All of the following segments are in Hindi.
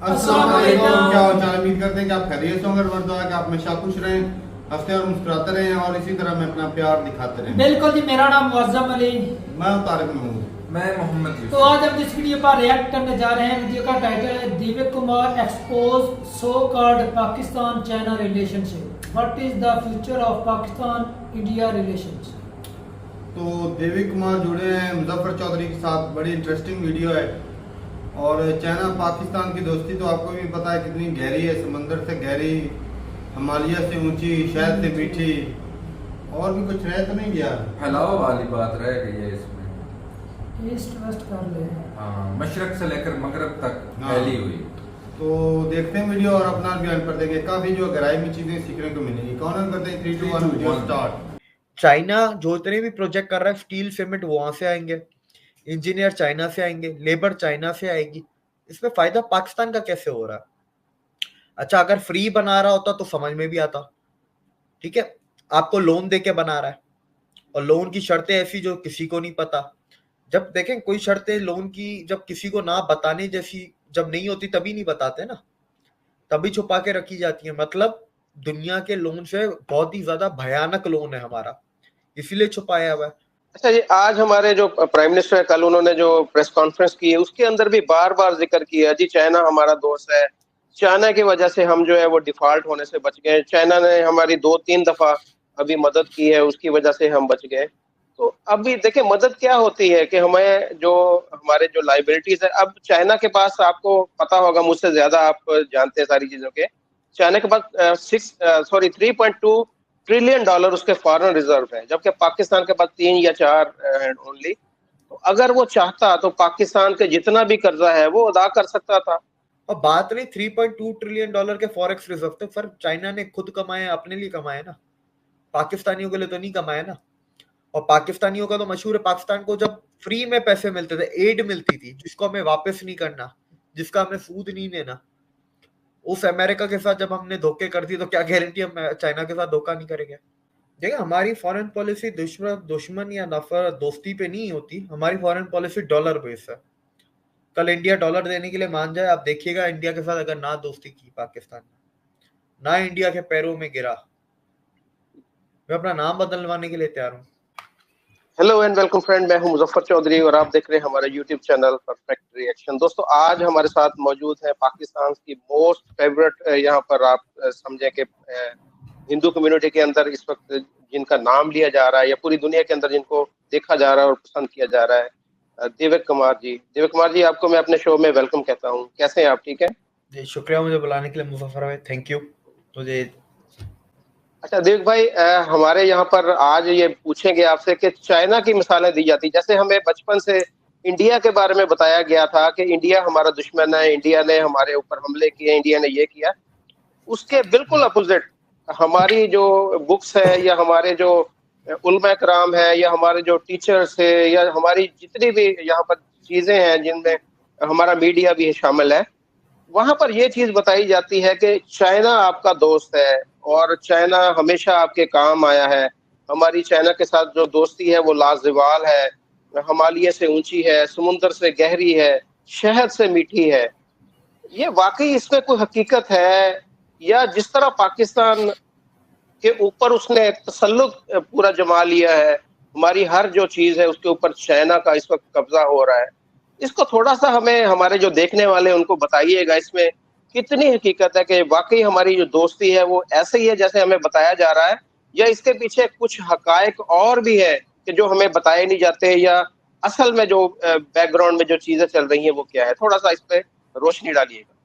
अस्सलाम वालेकुम, क्या हाल चाल? उम्मीद करते हैं कि आप खैरियत से होंगे और दुआ है कि आप हमेशा खुश रहें, हंसते और मुस्कुराते रहें और इसी तरह में अपना प्यार दिखाते रहें। बिल्कुल जी। मेरा नाम मुअज्जम अली। मैं हूं तारिक महमूद। मैं मोहम्मद तो यूसुफ। आज हम जिस वीडियो पर रिएक्ट करने जा रहे हैं, वीडियो का टाइटल है Divya Kumar expose so called Pakistan China relationship, what is the future of Pakistan India relations. तो देवी कुमार जुड़े हैं मुजफ्फर चौधरी के साथ, बड़ी इंटरेस्टिंग वीडियो है। और चाइना पाकिस्तान की दोस्ती तो आपको भी पता है कितनी गहरी है, समंदर से गहरी, हिमालय से ऊंची, शहद से मीठी। और भी कुछ रह तो नहीं गया। फैलाव वाली बात रह गई है इसमें। ईस्ट वेस्ट कर ले। हाँ, मशरक से लेकर मगरब तक हाँ। फैली हुई। तो देखते हैं वीडियो और अपना बयान पर देंगे। काफी जो गहराई में चीजें सीखने को मिलेंगी। कौन करते हैं 3 2 1 वीडियो स्टार्ट। चाइना जो इतने भी प्रोजेक्ट कर रहा है, स्टील सीमेंट वहां से आएंगे, इंजीनियर चाइना से आएंगे, लेबर चाइना से आएगी। इसमें फायदा पाकिस्तान का कैसे हो रहा है? अच्छा, अगर फ्री बना रहा होता तो समझ में भी आता। ठीक है, आपको लोन दे के बना रहा है और लोन की शर्तें ऐसी जो किसी को नहीं पता। जब देखें कोई शर्तें लोन की जब किसी को ना बताने जैसी जब नहीं होती तभी नहीं बताते ना, तभी छुपा के रखी जाती है। मतलब दुनिया के लोन से बहुत ही ज्यादा भयानक लोन है हमारा, इसीलिए छुपाया हुआ है। अच्छा जी, आज हमारे जो प्राइम मिनिस्टर है, कल उन्होंने जो प्रेस कॉन्फ्रेंस की है उसके अंदर भी बार बार जिक्र किया जी चाइना हमारा दोस्त है, चाइना की वजह से हम जो है वो डिफॉल्ट होने से बच गए, चाइना ने हमारी 2-3 दफा अभी मदद की है, उसकी वजह से हम बच गए। तो अभी देखिए मदद क्या होती है कि हमें जो हमारे जो लाइबिलिटीज है, अब चाइना के पास, आपको पता होगा मुझसे ज्यादा आप जानते हैं सारी चीजों के, चाइना के पास 3.2 ट्रिलियन डॉलर उसके फॉरेन रिजर्व है, जबकि पाकिस्तान के पास 3 या 4 ओनली। तो अगर वो चाहता तो पाकिस्तान के जितना भी कर्जा है वो अदा कर सकता था। और बात नहीं 3.2 ट्रिलियन डॉलर के फॉरेक्स रिजर्व थे, पर चाइना ने खुद कमाए, अपने लिए कमाए ना, पाकिस्तानियों के लिए तो नहीं कमाए ना। और पाकिस्तानियों का तो मशहूर है, पाकिस्तान को जब फ्री में पैसे मिलते थे, एड मिलती थी जिसको हमें वापस नहीं करना, जिसका हमें सूद नहीं देना, उस अमेरिका के साथ जब हमने धोखे कर दिए तो क्या गारंटी हम चाइना के साथ धोखा नहीं करेंगे? देखिए, हमारी फॉरेन पॉलिसी दुश्मन दुश्मन या नफरत दोस्ती पे नहीं होती। हमारी फॉरेन पॉलिसी डॉलर बेस है। कल इंडिया डॉलर देने के लिए मान जाए, आप देखिएगा इंडिया के साथ अगर ना दोस्ती की पाकिस्तान ने, ना इंडिया के पैरों में गिरा, मैं अपना नाम बदलवाने के लिए तैयार हूँ। हेलो एंड वेलकम फ्रेंड, मैं हूं मुजफ्फर चौधरी और आप देख रहे हैं हमारा यूट्यूब चैनल परफेक्ट रिएक्शन। दोस्तों, आज हमारे साथ मौजूद है पाकिस्तान की मोस्ट फेवरेट, यहाँ पर आप समझें कि हिंदू कम्युनिटी के अंदर इस वक्त जिनका नाम लिया जा रहा है या पूरी दुनिया के अंदर जिनको देखा जा रहा है और पसंद किया जा रहा है, दिव्य कुमार जी। दिव्य कुमार जी, आपको मैं अपने शो में वेलकम कहता हूँ। कैसे हैं आप? ठीक है जी, शुक्रिया मुझे बुलाने के लिए मुजफ्फर भाई, थैंक यू मुझे। अच्छा दिव्य भाई, हमारे यहाँ पर आज ये पूछेंगे आपसे कि चाइना की मिसालें दी जाती, जैसे हमें बचपन से इंडिया के बारे में बताया गया था कि इंडिया हमारा दुश्मन है, इंडिया ने हमारे ऊपर हमले किए, इंडिया ने ये किया। उसके बिल्कुल अपोजिट हमारी जो बुक्स है या हमारे जो उलमा कराम है या हमारे जो टीचर्स है या हमारी जितनी भी यहाँ पर चीजें हैं जिनमें हमारा मीडिया भी शामिल है, वहां पर ये चीज बताई जाती है कि चाइना आपका दोस्त है और चाइना हमेशा आपके काम आया है। हमारी चाइना के साथ जो दोस्ती है वो लाजवाल है, हिमालय से ऊंची है, समुंदर से गहरी है, शहद से मीठी है। ये वाकई इसमें कोई हकीकत है, या जिस तरह पाकिस्तान के ऊपर उसने तसल्लुत पूरा जमा लिया है, हमारी हर जो चीज है उसके ऊपर चाइना का इस वक्त कब्जा हो रहा है? इसको थोड़ा सा हमें, हमारे जो देखने वाले उनको बताइएगा, इसमें कितनी हकीकत है कि वाकई हमारी जो दोस्ती है वो ऐसे ही है जैसे हमें बताया जा रहा है, या इसके पीछे कुछ हकायक और भी है कि जो हमें बताए नहीं जाते, या असल में जो बैकग्राउंड में जो चीजें चल रही हैं वो क्या है? थोड़ा सा इस पे रोशनी डालिएगा।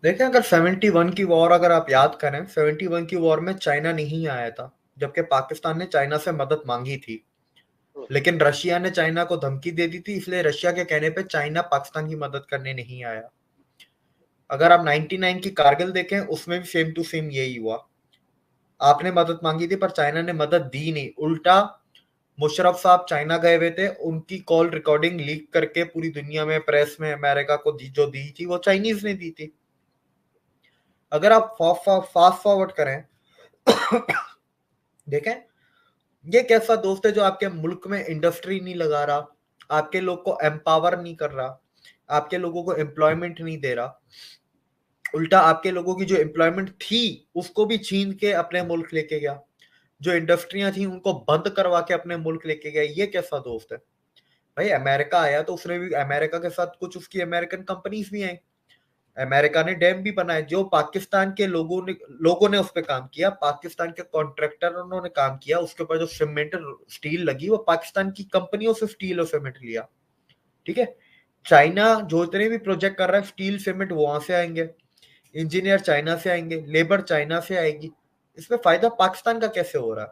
देखें, अगर 71 की वॉर अगर आप याद करें, 71 की वॉर में चाइना नहीं आया था, जबकि पाकिस्तान ने चाइना से मदद मांगी थी, लेकिन रशिया ने चाइना को धमकी दे दी थी, इसलिए रशिया के कहने पे चाइना पाकिस्तान की मदद करने नहीं आया। अगर आप 99 की कारगिल देखें, उसमें भी सेम टू सेम यही हुआ। आपने मदद मांगी थी पर चाइना ने मदद दी नहीं, उल्टा मुशर्रफ साहब चाइना गए हुए थे, उनकी कॉल रिकॉर्डिंग लीक करके पूरी दुनिया में, प्रेस में, अमेरिका को जो दी थी वो चाइनीज ने दी थी। अगर आप फास्ट फॉरवर्ड करें देखें, ये कैसा दोस्त है जो आपके मुल्क में इंडस्ट्री नहीं लगा रहा, आपके लोग को एम्पावर नहीं कर रहा, आपके लोगों को एम्प्लॉयमेंट नहीं दे रहा, उल्टा आपके लोगों की जो एम्प्लॉयमेंट थी उसको भी छीन के अपने मुल्क लेके गया, जो इंडस्ट्रियां थी उनको बंद करवा के अपने मुल्क लेके गया। ये कैसा दोस्त है भाई? अमेरिका आया तो उसने भी, अमेरिका के साथ कुछ उसकी अमेरिकन कंपनीज भी आई, अमेरिका ने डैम भी बनाए, जो पाकिस्तान के लोगों ने उस पर काम किया, पाकिस्तान के कॉन्ट्रैक्टर उन्होंने काम किया, उसके ऊपर जो सीमेंट स्टील लगी वो पाकिस्तान की कंपनियों से स्टील और सीमेंट लिया। ठीक है, चाइना जो इतने भी प्रोजेक्ट कर रहा है स्टील सीमेंट वहां से आएंगे, इंजीनियर चाइना से आएंगे, लेबर चाइना से आएगी, इसमें फायदा पाकिस्तान का कैसे हो रहा है?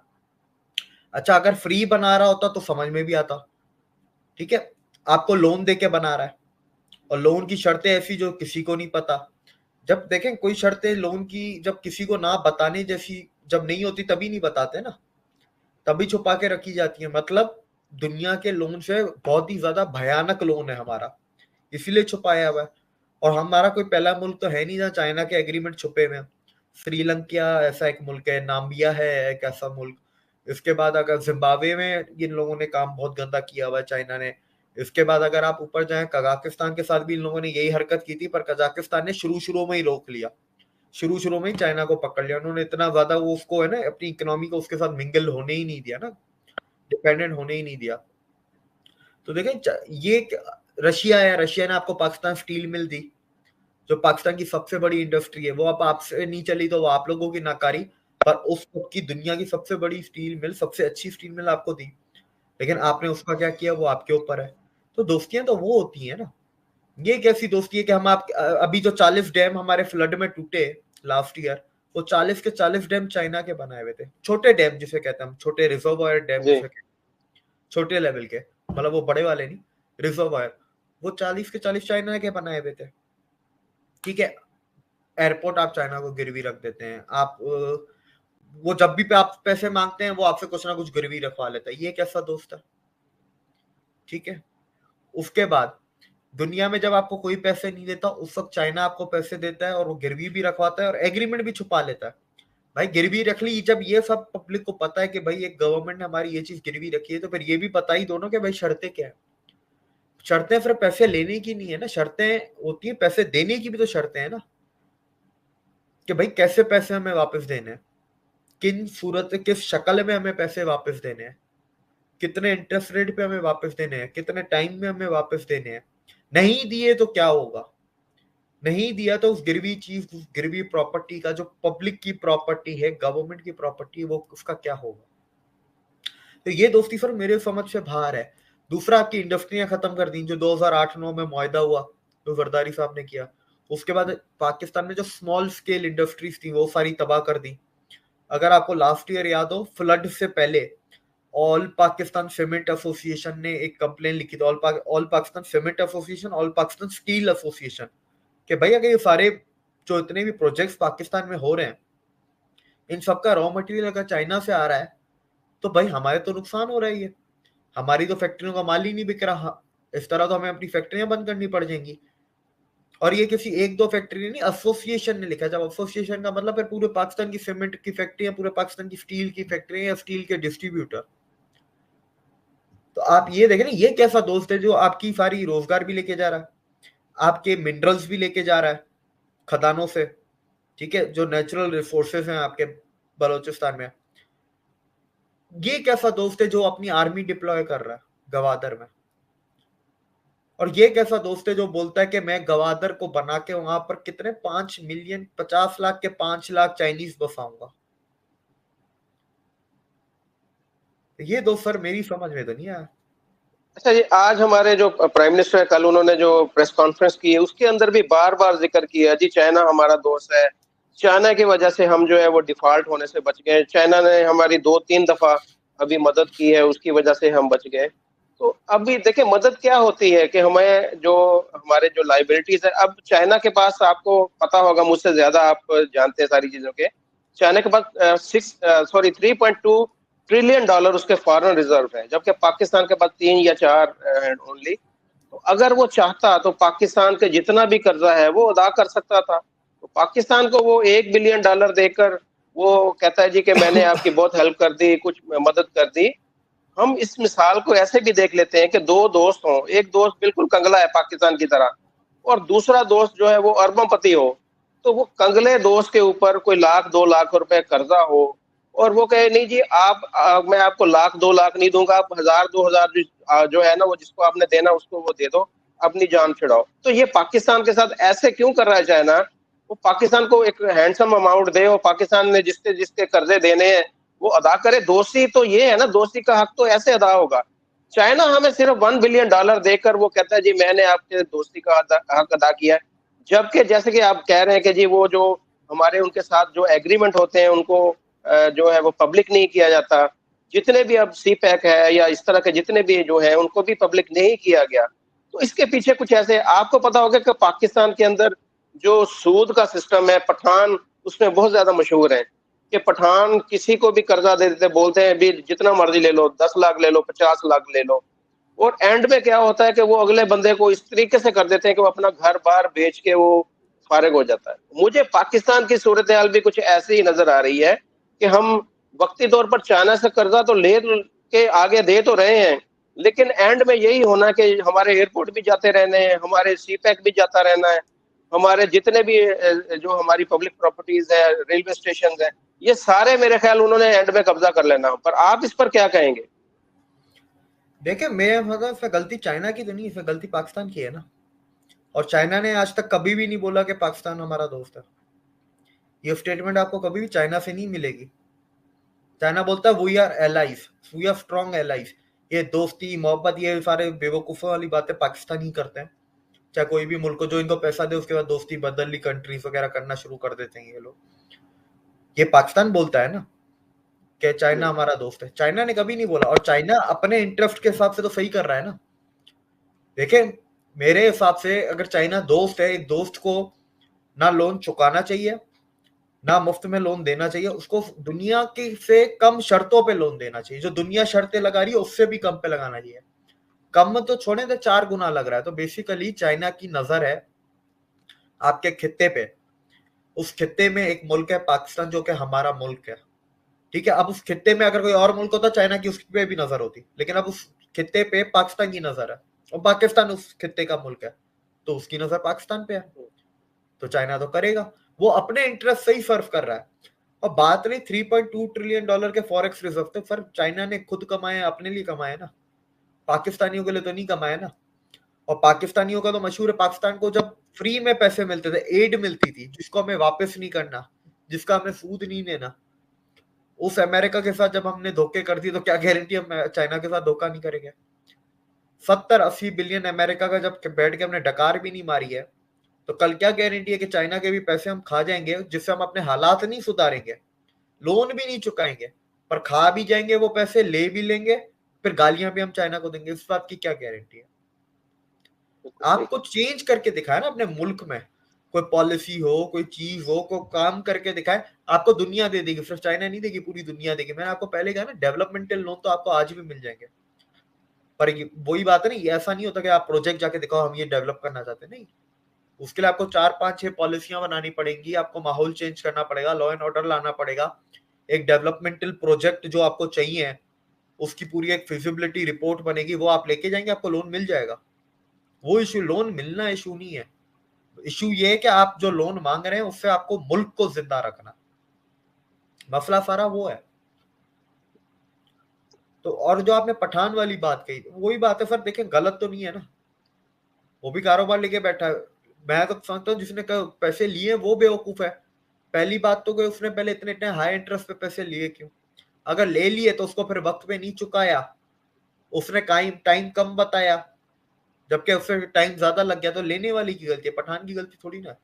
अच्छा, अगर फ्री बना रहा होता तो समझ में भी आता। ठीक है, आपको लोन देके बना रहा है और लोन की शर्तें ऐसी जो किसी को नहीं पता। जब देखें कोई शर्तें लोन की जब किसी को ना बताने जैसी जब नहीं होती तभी नहीं बताते ना, तभी छुपा के रखी जाती है। मतलब दुनिया के लोन से बहुत ही ज्यादा भयानक लोन है हमारा, इसीलिए छुपाया हुआ है। और हमारा कोई पहला मुल्क तो है नहीं जहाँ चाइना के एग्रीमेंट छुपे हुए हैं। श्रीलंका ऐसा एक मुल्क है, नाम्बिया है एक ऐसा मुल्क, इसके बाद अगर जिम्बाब्वे में इन लोगों ने काम बहुत गंदा किया हुआ है चाइना ने। इसके बाद अगर आप ऊपर जाएं कजाकिस्तान के साथ भी इन लोगों ने यही हरकत की थी, पर कजाकिस्तान ने शुरू में ही रोक लिया, शुरू में ही चाइना को पकड़ लिया उन्होंने। इतना ज्यादा वो उसको है ना अपनी इकोनॉमी को उसके साथ मिंगल होने ही नहीं दिया ना, डिपेंडेंट होने ही नहीं दिया। तो देखें ये रशिया है, रशिया ने आपको पाकिस्तान स्टील मिल दी, जो पाकिस्तान की सबसे बड़ी इंडस्ट्री है, वो अब आपसे नहीं चली तो वो आप लोगों की नाकारी, पर उस वक्त की दुनिया की सबसे बड़ी स्टील मिल, सबसे अच्छी स्टील मिल आपको दी, लेकिन आपने उसका क्या किया वो आपके ऊपर है। तो दोस्तियां तो वो होती है ना, ये कैसी दोस्ती है कि हम आप अभी जो 40 डैम हमारे फ्लड में टूटे लास्ट ईयर, वो 40 के 40 डैम चाइना के बनाए हुए थे, छोटे डैम जिसे कहते हैं हम, छोटे रिजर्वायर डैम जिसे कहते हैं, छोटे लेवल के, मतलब वो बड़े वाले नहीं, रिजर्वायर, वो 40 के 40 चाइना के बनाए हुए थे। ठीक है, एयरपोर्ट आप चाइना को गिरवी रख देते हैं, आप वो जब भी आप पैसे मांगते हैं वो आपसे कुछ ना कुछ गिरवी रखवा लेता है, ये कैसा दोस्त है? ठीक है, उसके बाद दुनिया में जब आपको कोई पैसे नहीं देता उस वक्त चाइना आपको पैसे देता है और वो गिरवी भी रखवाता है और एग्रीमेंट भी छुपा लेता है। भाई गिरवी रख ली, जब ये सब पब्लिक को पता है कि भाई एक गवर्नमेंट ने हमारी ये चीज गिरवी रखी है, तो फिर ये भी पता ही दोनों के भाई शर्तें क्या है। शर्तें फिर पैसे लेने की नहीं है ना, शर्तें होती है पैसे देने की भी, तो शर्तें है ना कि भाई कैसे पैसे हमें वापस देने हैं, किन सूरत किस शक्ल में हमें पैसे वापस देने हैं, कितने इंटरेस्ट रेट पे हमें वापस देने हैं, कितने टाइम में हमें वापस देने हैं। नहीं दिए तो क्या होगा, नहीं दिया तो उस गिरवी चीज, उस गिरवी प्रॉपर्टी का जो पब्लिक की प्रॉपर्टी है, गवर्नमेंट की प्रॉपर्टी है, वो उसका क्या होगा? तो ये दोस्ती सर मेरे समझ से बाहर है। दूसरा, आपकी इंडस्ट्रियां खत्म कर दी, जो 2008-9 में मुआहदा हुआ जो जरदारी साहब ने किया, उसके बाद पाकिस्तान में जो स्मॉल स्केल इंडस्ट्रीज थी वो सारी तबाह कर दी। अगर आपको लास्ट ईयर याद हो, फ्लड से पहले ऑल पाकिस्तान सीमेंट एसोसिएशन ने एक कंप्लेन लिखी थी, all Pakistan cement association, all Pakistan steel association, कि भाई अगर ये सारे जो इतने भी प्रोजेक्ट्स पाकिस्तान में हो रहे हैं, इन सबका रॉ मटेरियल अगर चाइना से आ रहा है तो भाई हमारे तो नुकसान हो रहा है, ये हमारी तो फैक्ट्रियों का माल ही नहीं बिक रहा, इस तरह तो हमें अपनी फैक्ट्रियां बंद करनी पड़ जाएंगी। और ये किसी एक दो फैक्ट्री नहीं, एसोसिएशन ने लिखा। जब एसोसिएशन का मतलब है पूरे पाकिस्तान की सीमेंट की फैक्ट्रियां, पूरे पाकिस्तान की स्टील की फैक्ट्रियां या स्टील के डिस्ट्रीब्यूटर। तो आप ये देखें ना, ये कैसा दोस्त है जो आपकी सारी रोजगार भी लेके जा रहा है, आपके मिनरल्स भी लेके जा रहा है खदानों से, ठीक है, जो नेचुरल रिसोर्सेज हैं आपके बलोचिस्तान में। ये कैसा दोस्त है जो अपनी आर्मी डिप्लॉय कर रहा है गवादर में, और ये कैसा दोस्त है जो बोलता है कि मैं गवादर को बना के वहां पर कितने 5 मिलियन 50 लाख के 5 लाख चाइनीज बसाऊंगा। ये दोस्त सर मेरी समझ में तो नहीं आया। अच्छा जी, आज हमारे जो प्राइम मिनिस्टर है, कल उन्होंने जो प्रेस कॉन्फ्रेंस की है उसके अंदर भी बार बार जिक्र किया जी चाइना हमारा दोस्त है, चाइना की वजह से हम जो है वो डिफॉल्ट होने से बच गए, चाइना ने हमारी 2-3 दफा अभी मदद की है उसकी वजह से हम बच गए। तो अभी देखिए मदद क्या होती है कि हमें जो हमारे जो लाइबिलिटीज है, अब चाइना के पास, आपको पता होगा मुझसे ज्यादा आप जानते हैं सारी चीजों के, चाइना के पास 3.2 ट्रिलियन डॉलर उसके फॉरेन रिजर्व है, जबकि पाकिस्तान के पास 3 या 4 ओनली। तो अगर वो चाहता तो पाकिस्तान के जितना भी कर्जा है वो अदा कर सकता था। तो पाकिस्तान को वो $1 बिलियन देकर वो कहता है जी कि मैंने आपकी बहुत हेल्प कर दी, कुछ मदद कर दी। हम इस मिसाल को ऐसे भी देख लेते हैं कि 2 दोस्त हों, एक दोस्त बिल्कुल कंगला है पाकिस्तान की तरह, और दूसरा दोस्त जो है वो अरबपति हो, तो वो कंगले दोस्त के ऊपर कोई 1 लाख 2 लाख रुपए कर्जा हो और वो कहे नहीं जी मैं आपको 1 लाख 2 लाख नहीं दूंगा, आप 1000 2000 जो है ना वो जिसको आपने देना उसको वो दे दो, अपनी जान छिड़ाओ। तो ये पाकिस्तान के साथ ऐसे क्यों कर रहा है चाइना? वो पाकिस्तान को एक हैंडसम अमाउंट दे और पाकिस्तान ने जिसके जिसके कर्जे देने हैं वो अदा करे। दोस्ती तो ये है ना, दोस्ती का हक तो ऐसे अदा होगा। चाइना हमें सिर्फ $1 बिलियन देकर वो कहता है जी मैंने आपके दोस्ती का हक अदा किया है, जबकि जैसे कि आप कह रहे हैं कि जी वो जो हमारे उनके साथ जो एग्रीमेंट होते हैं उनको जो है वो पब्लिक नहीं किया जाता। जितने भी अब सी पैक है या इस तरह के जितने भी जो है उनको भी पब्लिक नहीं किया गया। तो इसके पीछे कुछ ऐसे आपको पता होगा कि पाकिस्तान के अंदर जो सूद का सिस्टम है, पठान उसमें बहुत ज्यादा मशहूर है कि पठान किसी को भी कर्जा दे देते, बोलते हैं भी जितना मर्जी ले लो, 10 लाख ले लो, 50 लाख ले लो, और एंड में क्या होता है कि वो अगले बंदे को इस तरीके से कर देते हैं कि वो अपना घर बार बेच के वो फारिग हो जाता है। मुझे पाकिस्तान की सूरत हाल भी कुछ ऐसी ही नजर आ रही है कि हम वक्ती तौर पर चाइना से कर्जा तो ले के आगे दे तो रहे हैं, लेकिन एंड में यही होना कि हमारे एयरपोर्ट भी जाते रहने हैं, हमारे सी पैक भी जाता रहना है, हमारे जितने भी जो हमारी पब्लिक प्रॉपर्टीज है, रेलवे स्टेशन है, ये सारे मेरे ख्याल उन्होंने एंड में कब्जा कर लेना। पर आप इस पर क्या कहेंगे? देखिए, मैं मतलब इसमें गलती चाइना की तो नहीं, इसमें गलती पाकिस्तान की है ना। और चाइना ने आज तक कभी भी नहीं बोला कि पाकिस्तान हमारा दोस्त है। ये स्टेटमेंट आपको कभी भी चाइना से नहीं मिलेगी। चाइना बोलता है we are allies, we are strong allies. ये दोस्ती मोहब्बत ये सारे बेवकूफों वाली बातें पाकिस्तान ही करते हैं। चाहे कोई भी मुल्क को जो इनको पैसा दे उसके बाद दोस्ती बदल ली कंट्रीज वगैरह करना शुरू कर देते हैं ये लोग। ये पाकिस्तान बोलता है ना कि चाइना हमारा दोस्त है। चाइना ने कभी नहीं बोला, और चाइना अपने इंटरेस्ट के हिसाब से तो सही कर रहा है ना। देखें, मेरे हिसाब से अगर चाइना दोस्त है, एक दोस्त को ना लोन चुकाना चाहिए ना मुफ्त में लोन देना चाहिए, उसको दुनिया की से कम शर्तों पे लोन देना चाहिए। जो दुनिया शर्तें लगा रही है उससे भी कम पे लगाना चाहिए। कम तो छोड़े तो 4 गुना लग रहा है। तो बेसिकली चाइना की नजर है आपके खित्ते पे। उस खित्ते में एक मुल्क है पाकिस्तान जो कि हमारा मुल्क है, ठीक है। अब उस खित्ते में अगर कोई और मुल्क होता चाइना की उस पे भी नजर होती, लेकिन अब उस खित्ते पे पाकिस्तान की नजर है और पाकिस्तान उस खित्ते का मुल्क है, तो उसकी नजर पाकिस्तान पे है। तो चाइना तो करेगा, वो अपने इंटरेस्ट से ही सर्व कर रहा है। और बात रही $3.2 ट्रिलियन के फॉरेक्स रिजर्व, तो सर चाइना ने खुद कमाए, अपने लिए कमाए ना, पाकिस्तानियों के लिए तो नहीं कमाए ना। और पाकिस्तानियों का तो मशहूर है, पाकिस्तान को जब फ्री में पैसे मिलते थे, एड मिलती थी जिसको हमें वापस नहीं करना, जिसका हमें सूद नहीं लेना, उस अमेरिका के साथ जब हमने धोखे कर दिए तो क्या गारंटी हम चाइना के साथ धोखा नहीं करेंगे। 70-80 बिलियन अमेरिका का जब बैठ के हमने डकार भी नहीं मारी है, तो कल क्या गारंटी है कि चाइना के भी पैसे हम खा जाएंगे, जिससे हम अपने हालात नहीं सुधारेंगे, लोन भी नहीं चुकाएंगे, पर खा भी जाएंगे वो पैसे, ले भी लेंगे, फिर गालियां भी हम चाइना को देंगे। इस बात की क्या गारंटी है? आपको चेंज करके दिखाए ना अपने मुल्क में, कोई पॉलिसी हो, कोई चीज हो, कोई काम करके दिखाए, आपको दुनिया दे देगी। सिर्फ चाइना नहीं देगी, पूरी दुनिया देगी। मैंने आपको पहले कहा ना, डेवलपमेंटल लोन तो आपको आज भी मिल जाएंगे, पर वही बात है ना, ये ऐसा नहीं होता कि आप प्रोजेक्ट जाके दिखाओ हम ये डेवलप करना चाहते हैं, नहीं। उसके लिए आपको 4-5-6 पॉलिसियां बनानी पड़ेंगी, आपको माहौल चेंज करना पड़ेगा, लॉ एंड ऑर्डर लाना पड़ेगा, एक डेवलपमेंटल प्रोजेक्ट जो आपको चाहिए उसकी पूरी एक फिजिबिलिटी रिपोर्ट बनेगी, वो आप लेके जाएंगे, आपको लोन मिल जाएगा। वो इशू, लोन मिलना इशू नहीं है, इशू ये है कि आप जो लोन मांग रहे हैं उससे आपको मुल्क को जिंदा रखना, मसला सारा वो है। तो और जो आपने पठान वाली बात कही, वही बात है सर, देखें गलत तो नहीं है ना, वो भी कारोबार लेके बैठा है। मैं तो समझता हूँ जिसने पैसे लिए वो बेवकूफ है। पहली बात तो कि उसने पहले इतने इतने हाई इंटरेस्ट पे पैसे लिए क्यों? अगर ले लिए तो उसको फिर वक्त पे नहीं चुकाया, उसने टाइम कम बताया, जबकि उससे टाइम ज्यादा लग गया, तो लेने वाली की गलती है, पठान की गलती थोड़ी ना।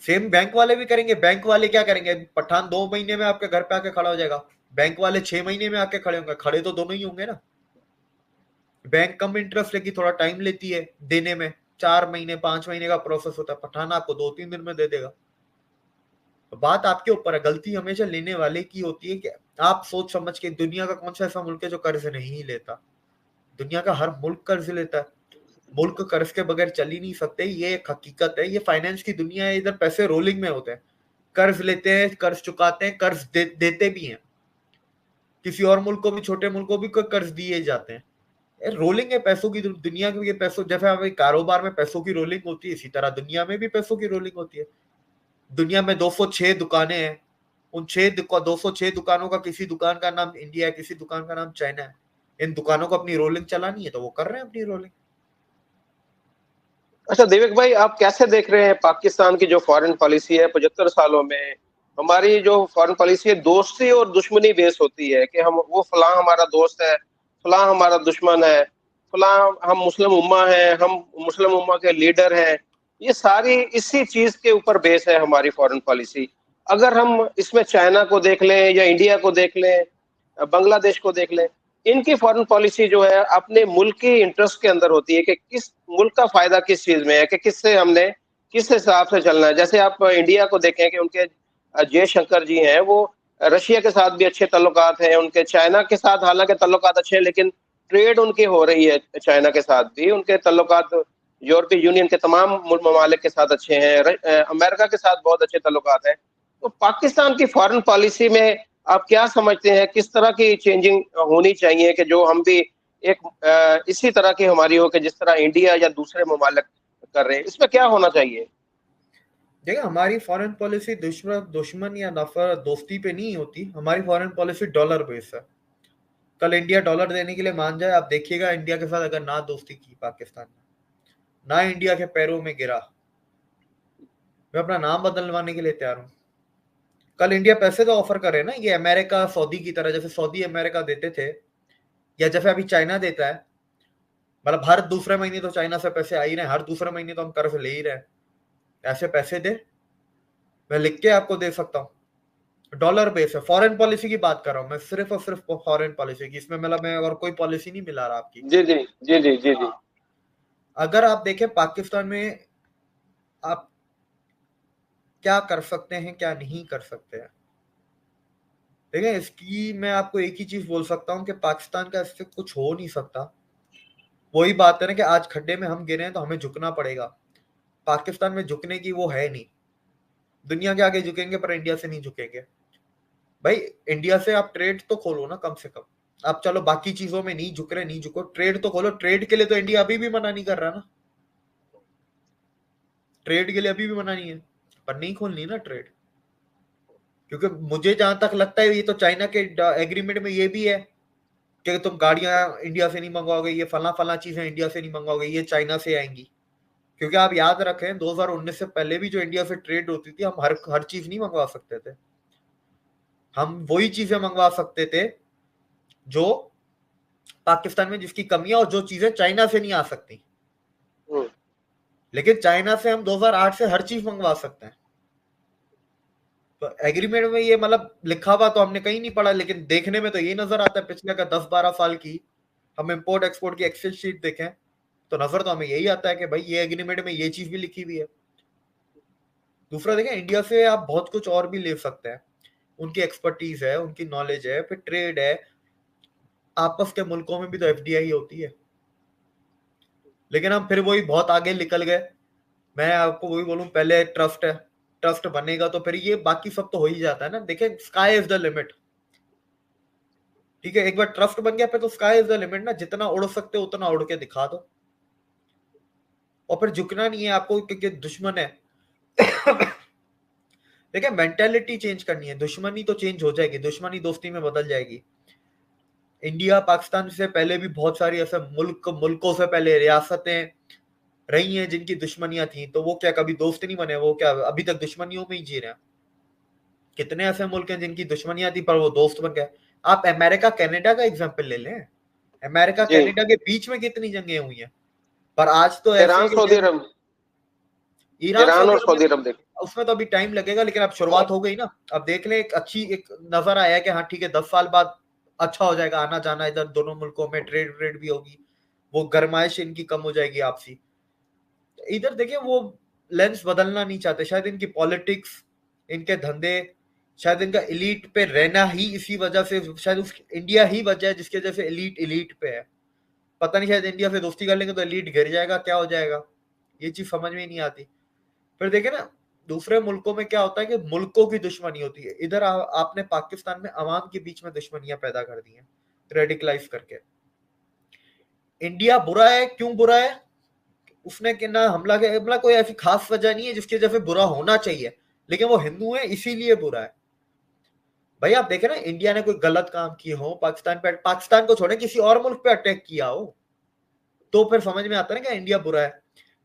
सेम बैंक वाले भी करेंगे। बैंक वाले क्या करेंगे? पठान 2 महीने में आपके घर पे आके खड़ा हो जाएगा, बैंक वाले 6 महीने में आके खड़े होंगे। खड़े तो दोनों ही होंगे ना। बैंक कम इंटरेस्ट लेगी, थोड़ा टाइम लेती है देने में, 4 महीने 5 महीने का प्रोसेस होता है। पठान आपको 2-3 दिन में दे देगा। तो बात आपके ऊपर है, गलती हमेशा लेने वाले की होती है कि आप सोच समझ के। दुनिया का कौन सा ऐसा मुल्क है जो कर्ज नहीं लेता? दुनिया का हर मुल्क कर्ज लेता है। मुल्क कर्ज के बगैर चल ही नहीं सकते, ये एक हकीकत है। ये फाइनेंस की दुनिया है, इधर पैसे रोलिंग में होते हैं, कर्ज लेते हैं, कर्ज चुकाते हैं, कर्ज देते भी हैं। किसी और मुल्क को भी, छोटे मुल्क को भी कर्ज दिए जाते हैं। रोलिंग है पैसों की, दुनिया के पैसों, जैसे हमारे कारोबार में पैसों की रोलिंग होती है, इसी तरह दुनिया में भी पैसों की रोलिंग होती है। दुनिया में 206 दुकानें हैं, उन 206 दुकानों का किसी दुकान का नाम इंडिया है, किसी दुकान का नाम चाइना है। इन दुकानों को अपनी रोलिंग चलानी है तो वो कर रहे हैं अपनी रोलिंग। अच्छा देविक भाई, आप कैसे देख रहे हैं पाकिस्तान की जो फॉरेन पॉलिसी है 75 सालों में? हमारी जो फॉरेन पॉलिसी है दोस्ती और दुश्मनी बेस होती है कि हम वो फलां हमारा दोस्त है, फलां हमारा दुश्मन है, फलां हम मुस्लिम उम्मा है, हम मुस्लिम उम्मा के लीडर हैं। ये सारी इसी चीज के ऊपर बेस है हमारी फॉरेन पॉलिसी। अगर हम इसमें चाइना को देख लें या इंडिया को देख लें, बांग्लादेश को देख लें, इनकी फॉरेन पॉलिसी जो है अपने मुल्क की इंटरेस्ट के अंदर होती है कि किस मुल्क का फायदा किस चीज में है, कि किससे हमने किस हिसाब से चलना है। जैसे आप इंडिया को देखें कि उनके जयशंकर जी हैं, वो रशिया के साथ भी अच्छे तल्लुकात हैं, उनके चाइना के साथ हालांकि तल्लुकात अच्छे हैं, लेकिन ट्रेड उनकी हो रही है चाइना के साथ भी। उनके तल्लुकात यूरोपीय यूनियन के तमाम ममालिक के साथ अच्छे हैं, अमेरिका के साथ बहुत अच्छे तल्लुकात हैं। तो पाकिस्तान की फॉरेन पॉलिसी में आप क्या समझते हैं, किस तरह की चेंजिंग होनी चाहिए कि जो हम भी एक इसी तरह की हमारी हो कि जिस तरह इंडिया या दूसरे ममालिक कर रहे हैं? इसमें क्या होना चाहिए? देखिए, हमारी फॉरेन पॉलिसी दुश्मन या नफरत दोस्ती पे नहीं होती। हमारी फॉरेन पॉलिसी डॉलर बेस है। कल इंडिया डॉलर देने के लिए मान जाए, आप देखिएगा इंडिया के साथ अगर ना दोस्ती की पाकिस्तान ने, ना इंडिया के पैरों में गिरा, मैं अपना नाम बदलवाने के लिए तैयार हूं। कल इंडिया पैसे तो ऑफर करे ना, ये अमेरिका सऊदी की तरह, जैसे सऊदी अमेरिका देते थे या जैसे अभी चाइना देता है। मतलब हर दूसरे महीने तो चाइना से पैसे आ ही रहे हैं, हर दूसरे महीने तो हम कर्ज ले ही रहे हैं। ऐसे पैसे दे, मैं लिख के आपको दे सकता हूँ। डॉलर बेस है। फॉरेन पॉलिसी की बात कर रहा हूँ मैं, सिर्फ और सिर्फ फॉरेन पॉलिसी की। इसमें मतलब मैं और कोई पॉलिसी नहीं मिला रहा आपकी। जी जी जी जी जी जी। अगर आप देखें पाकिस्तान में आप क्या कर सकते हैं, क्या नहीं कर सकते हैं, देखिए इसकी मैं आपको एक ही चीज बोल सकता हूँ कि पाकिस्तान का इससे कुछ हो नहीं सकता। वही बात है ना कि आज खड्डे में हम गिरे हैं तो हमें झुकना पड़ेगा। पाकिस्तान में झुकने की वो है नहीं। दुनिया के आगे झुकेंगे पर इंडिया से नहीं झुकेंगे। भाई इंडिया से आप ट्रेड तो खोलो ना कम से कम। आप चलो बाकी चीजों में नहीं झुक रहे, नहीं झुको, ट्रेड तो खोलो। ट्रेड के लिए तो इंडिया अभी भी मना नहीं कर रहा ना, ट्रेड के लिए अभी भी मना नहीं है, पर नहीं खोलनी ना ट्रेड। क्योंकि मुझे जहां तक लगता है ये तो चाइना के एग्रीमेंट में ये भी है कि तुम गाड़ियां इंडिया से नहीं मंगवाओगे, ये फला फला चीजें इंडिया से नहीं मंगवाओगे, ये चाइना से आएंगी। क्योंकि आप याद रखें 2019 से पहले भी जो इंडिया से ट्रेड होती थी, हम हर चीज नहीं मंगवा सकते थे। हम वही चीजें मंगवा सकते थे जो पाकिस्तान में जिसकी कमियां, और जो चीजें चाइना से नहीं आ सकती। लेकिन चाइना से हम 2008 से हर चीज मंगवा सकते हैं। तो एग्रीमेंट में ये मतलब लिखा हुआ तो हमने कहीं नहीं पढ़ा, लेकिन देखने में तो ये नजर आता है पिछले का 10-12 साल की हम इंपोर्ट एक्सपोर्ट की एक्सेल शीट देखें तो नजर तो हमें यही आता है कि भाई ये एग्रीमेंट में ये चीज भी लिखी हुई है। दूसरा देखें, इंडिया से आप बहुत कुछ और भी ले सकते हैं। उनकी एक्सपर्टीज है, उनकी नॉलेज है, फिर ट्रेड है। आपस के मुल्कों में भी तो एफडीआई होती है। लेकिन हम फिर वही बहुत आगे निकल गए। मैं आपको वही बोलूं, पहले ट्रस्ट है, ट्रस्ट बनेगा तो फिर ये बाकी सब तो हो ही जाता है ना। देखिए स्काई इज द लिमिट। ठीक है, एक बार ट्रस्ट बन गया फिर तो स्काई इज द लिमिट ना। जितना उड़ सकते हो उतना उड़ के दिखा दो, और फिर झुकना नहीं है आपको क्योंकि दुश्मन है। देखिए मेंटेलिटी चेंज करनी है। दुश्मनी तो चेंज हो जाएगी, दुश्मनी दोस्ती में बदल जाएगी। इंडिया पाकिस्तान से पहले भी बहुत सारी ऐसे मुल्कों से पहले रियासतें रही हैं जिनकी दुश्मनियां थी, तो वो क्या कभी दोस्त नहीं बने? वो क्या अभी तक दुश्मनियों में ही जी रहे हैं? कितने ऐसे मुल्क हैं जिनकी दुश्मनियां थी पर वो दोस्त बन गए। आप अमेरिका कनाडा का एग्जांपल ले लें। अमेरिका जी। कनाडा के बीच में कितनी जंगें हुई हैं, पर आज तो ऐसे ईरान सऊदी अरब, ईरान ईरान और सऊदी सऊदी अरब अरब देख। उसमें तो अभी टाइम लगेगा, लेकिन अब शुरुआत हो गई ना। अब देख लें, एक अच्छी एक नजर आया है कि हाँ ठीक है 10 साल बाद अच्छा हो जाएगा आना जाना इधर दोनों मुल्कों में, ट्रेड भी होगी, वो गरमाइश इनकी कम हो जाएगी आपसी। इधर देखिए वो लेंस बदलना नहीं चाहते। शायद इनकी पॉलिटिक्स, इनके धंधे, शायद इनका एलीट पे रहना ही इसी वजह से, शायद उस इंडिया ही वजह है जिसकी वजह से एलीट पे है। पता नहीं, शायद इंडिया से दोस्ती कर लेंगे तो एलीट गिर जाएगा, क्या हो जाएगा, ये चीज समझ में नहीं आती। फिर देखे ना दूसरे मुल्कों में क्या होता है कि मुल्कों की दुश्मनी होती है। इधर आपने पाकिस्तान में अवाम के बीच में दुश्मनियां पैदा कर दी हैं रेडिकलाइज करके। इंडिया बुरा है, क्यों बुरा है? उसने कि ना हमला कोई ऐसी खास वजह नहीं है जिसकी वजह से बुरा होना चाहिए, लेकिन वो हिंदू है इसीलिए बुरा है। भाई आप देखें ना, इंडिया ने कोई गलत काम किए हो, पाकिस्तान को छोड़े किसी और मुल्क पे अटैक किया हो, तो फिर समझ में आता है ना कि इंडिया बुरा है।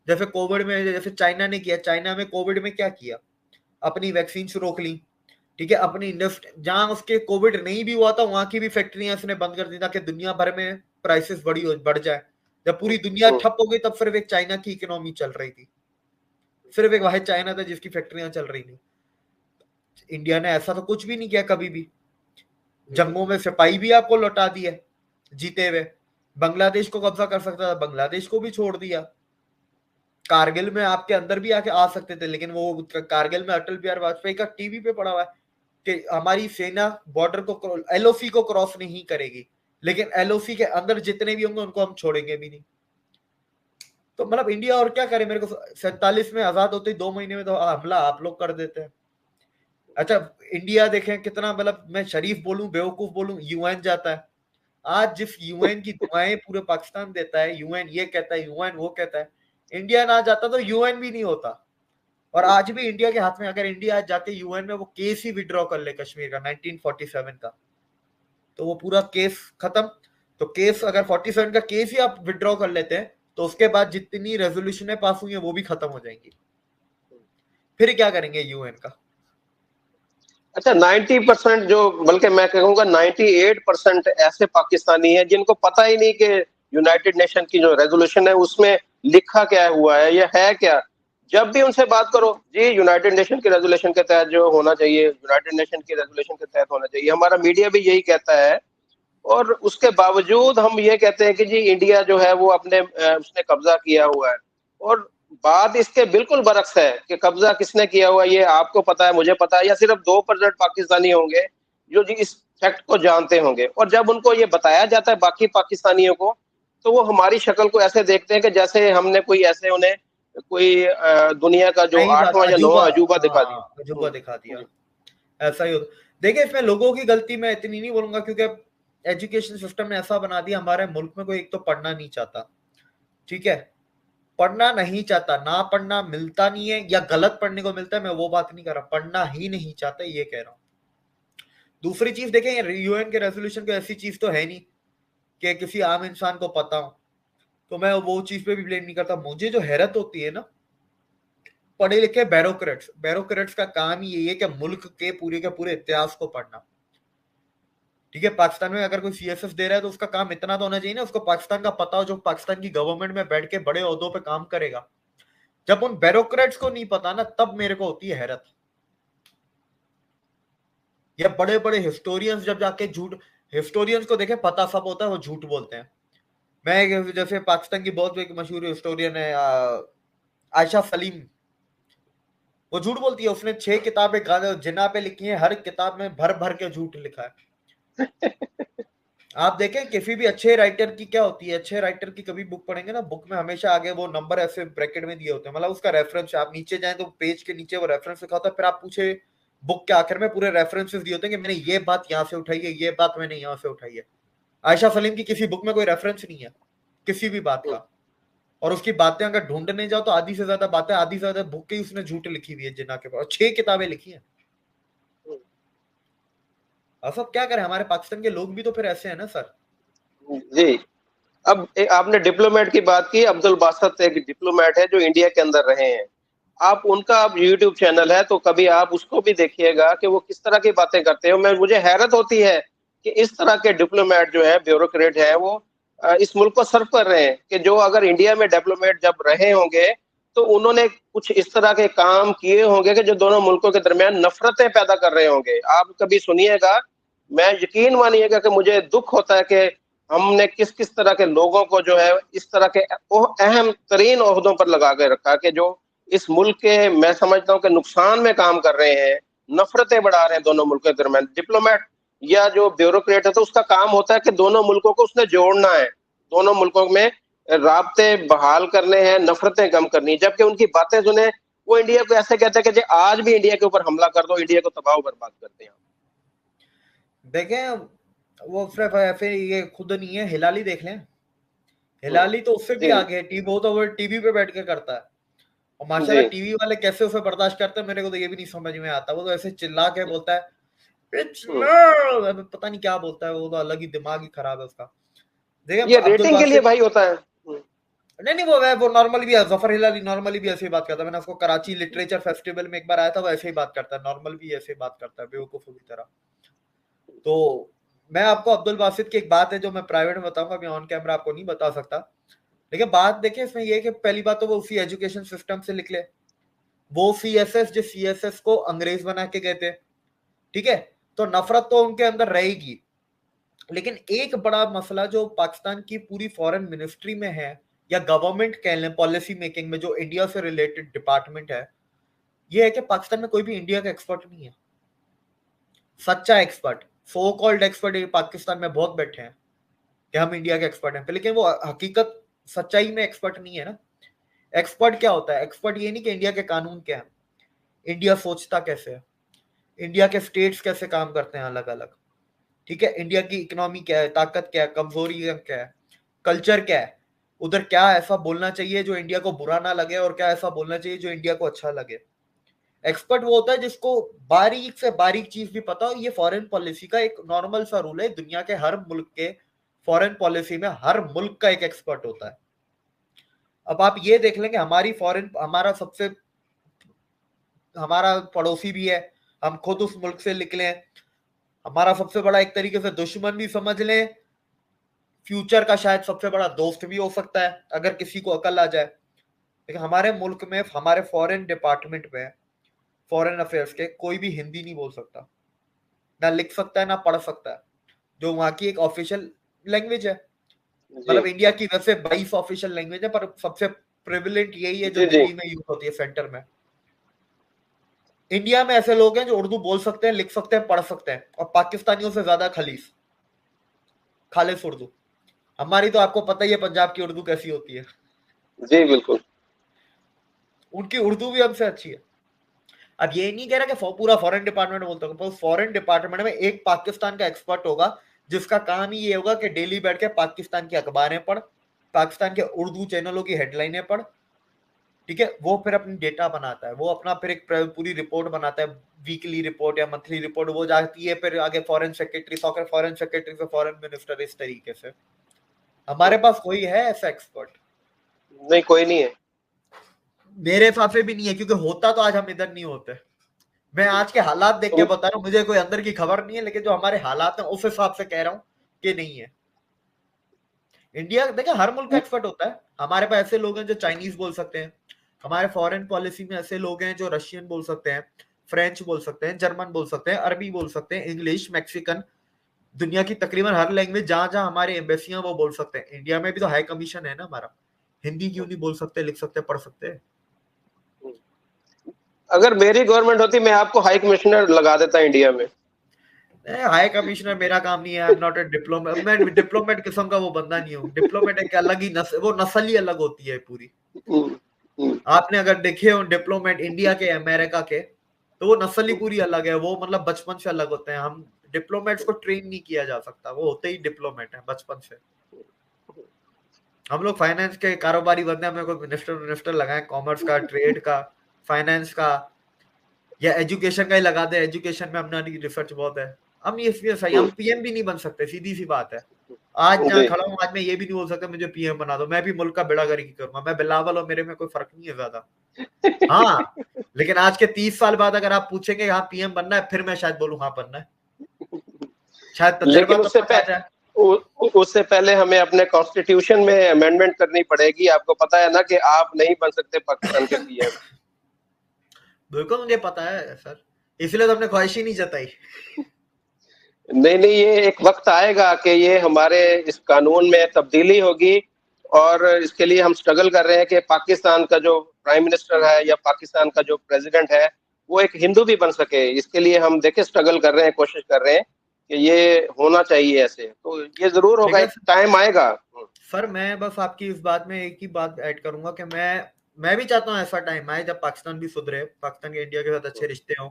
जैसे कोविड में, जैसे चाइना ने किया, चाइना में कोविड में क्या किया, अपनी वैक्सीन रोक ली, ठीक है, अपनी जहां उसके कोविड नहीं भी हुआ था वहां की भी फैक्ट्रियां इसने बंद कर दी ताकि दुनिया भर में प्राइसेस बढ़ जाए। जब पूरी दुनिया ठप हो गई तब सिर्फ एक चाइना की इकोनॉमी चल रही थी, सिर्फ एक वाहिद चाइना था जिसकी फैक्ट्रियां चल रही थी। इंडिया ने ऐसा तो कुछ भी नहीं किया कभी भी। जंगों में सिपाही भी आपको लौटा दिए जीते हुए, बांग्लादेश को कब्जा कर सकता था, बांग्लादेश को भी छोड़ दिया। कारगिल में आपके अंदर भी आके आ सकते थे, लेकिन वो कारगिल में अटल बिहारी वाजपेयी का टीवी पे पड़ा हुआ है कि हमारी सेना बॉर्डर को, एलओसी को क्रॉस नहीं करेगी, लेकिन एलओसी के अंदर जितने भी होंगे उनको हम छोड़ेंगे भी नहीं। तो मतलब इंडिया और क्या करे? मेरे को 47 में आजाद होते ही 2 महीने में तो हमला आप लोग कर देते हैं। अच्छा, इंडिया देखें कितना, मतलब मैं शरीफ बोलूं बेवकूफ बोलूं, यूएन जाता है। आज जिस यूएन की दुआएं पूरे पाकिस्तान देता है, यूएन ये कहता है, यूएन वो कहता है, इंडिया ना जाता तो यूएन भी नहीं होता। और आज भी इंडिया के हाथ में, अगर इंडिया आज जाके यूएन में वो केस ही विड्रॉ कर ले कश्मीर का 1947 का, तो वो पूरा केस खत्म। तो केस अगर 47 का केस ही आप विड्रॉ कर लेते हैं तो उसके बाद जितनी रेजोल्यूशनें पास हुई है वो भी खत्म हो जाएंगी। फिर क्या करेंगे यूएन का? अच्छा, 90% जो, बल्कि मैं कहूँगा 98% ऐसे पाकिस्तानी हैं जिनको पता ही नहीं कि यूनाइटेड नेशन की जो रेजोल्यूशन है उसमें लिखा क्या हुआ है, ये है क्या। जब भी उनसे बात करो, जी यूनाइटेड नेशन की रेजोल्यूशन के तहत जो होना चाहिए, यूनाइटेड नेशन की रेजोल्यूशन के तहत होना चाहिए, हमारा मीडिया भी यही कहता है। और उसके बावजूद हम ये कहते हैं कि जी इंडिया जो है वो अपने उसने कब्जा किया हुआ है। और बात इसके बिल्कुल बरक्स है कि कब्जा किसने किया हुआ ये आपको पता है, मुझे पता है, या सिर्फ 2% पाकिस्तानी होंगे जो जी इस फैक्ट को जानते होंगे। और जब उनको ये बताया जाता है बाकी पाकिस्तानियों को, तो वो हमारी शक्ल को ऐसे देखते हैं कि जैसे हमने कोई ऐसे उन्हें कोई दुनिया का जो 8वां या 9वां अजूबा दिखा दिया, अजूबा दिखा दिया। ऐसा ही होता। देखिए, इसमें लोगों की गलती मैं इतनी नहीं बोलूंगा, क्योंकि एजुकेशन सिस्टम ने ऐसा बना दिया हमारे मुल्क में, कोई एक तो पढ़ना नहीं चाहता, ठीक है, पढ़ना नहीं चाहता, ना पढ़ना मिलता नहीं है या गलत पढ़ने को मिलता है, मैं वो बात नहीं कर रहा, पढ़ना ही नहीं चाहता ये कह रहा हूं। दूसरी चीज देखें, यूएन के रेजोल्यूशन को ऐसी चीज तो है नहीं कि किसी आम इंसान को पता हो, तो मैं वो चीज पे भी ब्लेम नहीं करता। मुझे जो हैरत होती है ना, पढ़े लिखे बैरोक्रेट्स का काम ही यही है कि मुल्क के पूरे इतिहास को पढ़ना, ठीक है। पाकिस्तान में अगर कोई सीएसएफ दे रहा है तो उसका काम इतना तो होना चाहिए ना, उसको पाकिस्तान का पता हो, जो पाकिस्तान की गवर्नमेंट में बैठ के बड़े ओहदों पे काम करेगा। जब उन ब्यूरोक्रेट्स को नहीं पता ना, तब मेरे को होती है हैरत। या बड़े बड़े हिस्टोरियंस जब जाके हिस्टोरियंस को देखे पता सब होता है, वो झूठ बोलते हैं। मैं जैसे पाकिस्तान की बहुत एक मशहूर हिस्टोरियन है आयशा सलीम, वो झूठ बोलती है। उसने 6 किताबें जिन्ना पे लिखी है, हर किताब में भर भर के झूठ लिखा है। आप देखें किसी भी अच्छे राइटर की क्या होती है, अच्छे राइटर की कभी बुक पढ़ेंगे ना, बुक में हमेशा आगे वो नंबर ऐसे ब्रैकेट में दिए होते हैं, मतलब उसका रेफरेंस, आप नीचे जाएं तो पेज के नीचे वो रेफरेंस लिखा होता है, फिर आप पूछे बुक के आखिर में पूरे रेफरेंसेस दिए होते हैं कि मैंने ये बात यहाँ से उठाई है, ये बात मैंने यहाँ से उठाई है। आयशा सलीम की किसी बुक में कोई रेफरेंस नहीं है किसी भी बात का, और उसकी बातें अगर ढूंढने जाओ तो आधी से ज्यादा बातें, आधी से ज्यादा बुक के उसने झूठ लिखी हुई है जिन्ना के पास, 6 किताबें लिखी है। अब क्या करें, हमारे पाकिस्तान के लोग भी तो फिर ऐसे हैं ना सर। जी, अब आपने डिप्लोमेट की बात की, अब्दुल बासत एक डिप्लोमेट है जो इंडिया के अंदर रहे हैं। आप उनका आप यूट्यूब चैनल है तो कभी आप उसको भी देखिएगा कि वो किस तरह की बातें करते हैं। मुझे हैरत होती है कि इस तरह के डिप्लोमेट जो है, ब्यूरोक्रेट है, वो इस मुल्क को सर्व कर रहे हैं कि जो अगर इंडिया में डिप्लोमेट जब रहे होंगे तो उन्होंने कुछ इस तरह के काम किए होंगे कि जो दोनों मुल्कों के दरमियान नफरतें पैदा कर रहे होंगे। आप कभी सुनिएगा, मैं यकीन मानिएगा कि मुझे दुख होता है कि हमने किस किस तरह के लोगों को जो है इस तरह के अहम तरीन ओहदों पर लगा के रखा कि जो इस मुल्क के, मैं समझता हूँ कि नुकसान में काम कर रहे हैं, नफरतें बढ़ा रहे हैं दोनों मुल्कों के दरमियान। डिप्लोमेट या जो ब्यूरोक्रेट है तो उसका काम होता है कि दोनों मुल्कों को उसने जोड़ना है, दोनों मुल्कों में राब्ते बहाल करने हैं, नफरतें कम करनी है। जबकि उनकी बातें सुने, वो इंडिया को ऐसे कहते हैं कि आज भी इंडिया के ऊपर हमला कर दो, इंडिया को तबाह बर्बाद करते हैं। देखें वो फिर ये खुद नहीं है, हिलाली देख लें। हिलाली तो उससे भी जी। आगे है, वो तो टीवी पे बैठ के करता है, और माशाल्लाह जी। टीवी वाले कैसे उसे बर्दाश्त करते हैं मेरे को तो ये भी नहीं समझ में आता। वो तो ऐसे चिल्ला के बोलता है It's love! पता नहीं क्या बोलता है, वो तो अलग ही दिमाग ही खराब है उसका। देखिए ये अब्दुल रेटिंग के लिए बासित, भाई होता है। नहीं वो नॉर्मली भी है, जफर हिलाली नॉर्मली भी ऐसे ही बात करता है। मैंने उसको कराची लिटरेचर फेस्टिवल में एक बार आया था, वो ऐसे ही बात करता है, नॉर्मल भी ऐसे ही बात करता है बेवकूफों की तरह। तो मैं आपको अब्दुल बासित की एक बात है जो मैं प्राइवेट में बताऊंगा, मैं ऑन कैमरा आपको नहीं बता सकता, लेकिन बात देखिए इसमें ये कि पहली बात तो वो उसी एजुकेशन सिस्टम से निकले, वो सीएसएस जिस सीएसएस को अंग्रेज बना के गए थे, ठीक है, तो नफरत तो उनके अंदर रहेगी। लेकिन एक बड़ा मसला जो पाकिस्तान की पूरी फॉरेन मिनिस्ट्री में है, या गवर्नमेंट कह लें पॉलिसी मेकिंग में, जो इंडिया से रिलेटेड डिपार्टमेंट है, ये है कि पाकिस्तान में कोई भी इंडिया का एक्सपर्ट नहीं है, सच्चा expert. So called expert Pakistan में बहुत बैठे हैं कि हम इंडिया के एक्सपर्ट हैं, लेकिन वो हकीकत सच्चाई में एक्सपर्ट नहीं है ना। एक्सपर्ट क्या होता है? एक्सपर्ट ये नहीं कि इंडिया के कानून क्या है, इंडिया सोचता कैसे है, इंडिया के स्टेट्स कैसे काम करते हैं अलग अलग, ठीक है, इंडिया की इकोनॉमी क्या है, ताकत क्या है, कमजोरी क्या है, कल्चर क्या है, उधर क्या ऐसा बोलना चाहिए जो इंडिया को बुरा ना लगे, और क्या ऐसा बोलना चाहिए जो इंडिया को अच्छा लगे। एक्सपर्ट वो होता है जिसको बारीक से बारीक चीज भी पता हो। ये फॉरेन पॉलिसी का एक नॉर्मल सा रूल है, दुनिया के हर मुल्क के फॉरेन पॉलिसी में हर मुल्क का एक एक्सपर्ट होता है। अब आप ये देख लेंगे हमारी फॉरेन, हमारा पड़ोसी भी है, हम खुद उस मुल्क से निकले हैं, हमारा सबसे बड़ा एक तरीके से दुश्मन भी समझ लें, फ्यूचर का शायद सबसे बड़ा दोस्त भी हो सकता है अगर किसी को अकल आ जाए। लेकिन हमारे मुल्क में, हमारे फॉरेन डिपार्टमेंट में, फॉरेन अफेयर्स के, कोई भी हिंदी नहीं बोल सकता, ना लिख सकता है ना पढ़ सकता है, जो वहां की एक ऑफिशियल लैंग्वेज है। मतलब इंडिया की वैसे 22 ऑफिशियल लैंग्वेज है, पर सबसे प्रिविलेंट यही है जो जी, जी। दिल्ली में यूज होती है सेंटर में। इंडिया में ऐसे लोग हैं जो उर्दू बोल सकते हैं, लिख सकते हैं, पढ़ सकते हैं, और पाकिस्तानियों से ज्यादा खालिस उर्दू। हमारी तो आपको पता ही है पंजाब की उर्दू कैसी होती है, जी बिल्कुल। उनकी उर्दू भी हमसे अच्छी है। अब ये नहीं कह रहा कि पूरा फॉरेन डिपार्टमेंट बोलता हूँ, फॉरेन डिपार्टमेंट में एक पाकिस्तान का एक्सपर्ट होगा जिसका काम ही ये होगा कि डेली बैठ के पाकिस्तान की अखबारें पढ़, पाकिस्तान के उर्दू चैनलों की हेडलाइनें पढ़, ठीक है, वो फिर अपनी डेटा बनाता है, वो अपना फिर एक पूरी रिपोर्ट बनाता है, वीकली रिपोर्ट या मंथली रिपोर्ट, वो जाती है फिर आगे फॉरेन सेक्रेटरी से फॉरेन मिनिस्टर, इस तरीके से। हमारे पास कोई है ऐसा एक्सपर्ट? नहीं, कोई नहीं है, मेरे हिसाब से भी नहीं है, क्योंकि होता तो आज हम इधर नहीं होते। मैं आज के हालात देख के बता रहा हूँ, मुझे कोई अंदर की खबर नहीं है, लेकिन जो हमारे हालात हैं उस हिसाब से कह रहा हूँ कि नहीं है। इंडिया देखिए हर मुल्क का एक्सपर्ट होता है, हमारे पास ऐसे लोग हैं जो चाइनीज बोल सकते हैं, हमारे फॉरेन पॉलिसी में ऐसे लोग हैं जो रशियन बोल सकते हैं, फ्रेंच बोल सकते हैं, जर्मन बोल सकते हैं, अरबी बोल सकते हैं, इंग्लिश, मैक्सिकन, दुनिया की तकरीबन हर लैंग्वेज जहां जहां हमारे एम्बेसियां वो बोल सकते हैं। इंडिया में भी तो हाई कमीशन है ना हमारा, हिंदी क्यों नहीं बोल सकते, लिख सकते, पढ़ सकते? अगर मेरी गवर्नमेंट होती मैं आपको हाई कमिश्नर लगा देता इंडिया में। हाई कमिश्नर मेरा काम नहीं है, I am not a diplomat, मैं डिप्लोमेट किस्म का वो बंदा नहीं हूँ। डिप्लोमेट एक अलग ही वो नस्ल ही अलग होती है पूरी। आपने अगर देखे हो डिप्लोमेट इंडिया के, अमेरिका के, तो वो नस्ल ही पूरी अलग है, वो मतलब बचपन से अलग होते हैं। हम डिप्लोमेट्स को ट्रेन नहीं किया जा सकता, वो होते ही डिप्लोमेट है बचपन से। हम लोग फाइनेंस के कारोबारी बंदे, हमें कोई मिनिस्टर लगाए कॉमर्स का, ट्रेड का, फाइनेंस का, या एजुकेशन का ही लगा दे, एजुकेशन में अपना रिसर्च बहुत है। हम ये सही, हम पीएम भी नहीं बन सकते, सीधी सी बात है। आज जहाँ खड़ा हूँ, आज मैं ये भी नहीं बोल सकता मुझे पीएम बना दो, मैं भी मुल्क का बेड़ागर्क करूंगा, मैं बिलावल और मेरे में कोई फर्क नहीं है ज्यादा। हाँ, लेकिन आज के 30 साल बाद अगर आप पूछेंगे हाँ पीएम बनना है, फिर मैं शायद बोलूँ हाँ बनना है, शायद लेकिन उससे पहले हमें अपने कॉन्स्टिट्यूशन में अमेंडमेंट करनी पड़ेगी। आपको पता है ना कि आप नहीं बन सकते पाकिस्तान के पीएम। बिल्कुल मुझे पता है सर, इसलिए तो हमने ख्वाहिश ही नहीं जताई। नहीं, ये एक वक्त आएगा कि ये हमारे इस कानून में तब्दीली होगी, और इसके लिए हम स्ट्रगल कर रहे हैं कि पाकिस्तान का जो प्राइम मिनिस्टर है या पाकिस्तान का जो प्रेसिडेंट है वो एक हिंदू भी बन सके। इसके लिए हम देखे स्ट्रगल कर रहे हैं, कोशिश कर रहे हैं कि ये होना चाहिए ऐसे, तो ये जरूर होगा, एक टाइम आएगा। सर मैं बस आपकी इस बात में एक ही बात ऐड करूंगा कि मैं भी चाहता हूँ ऐसा टाइम आए जब पाकिस्तान भी सुधरे, पाकिस्तान के इंडिया के साथ अच्छे रिश्ते हों,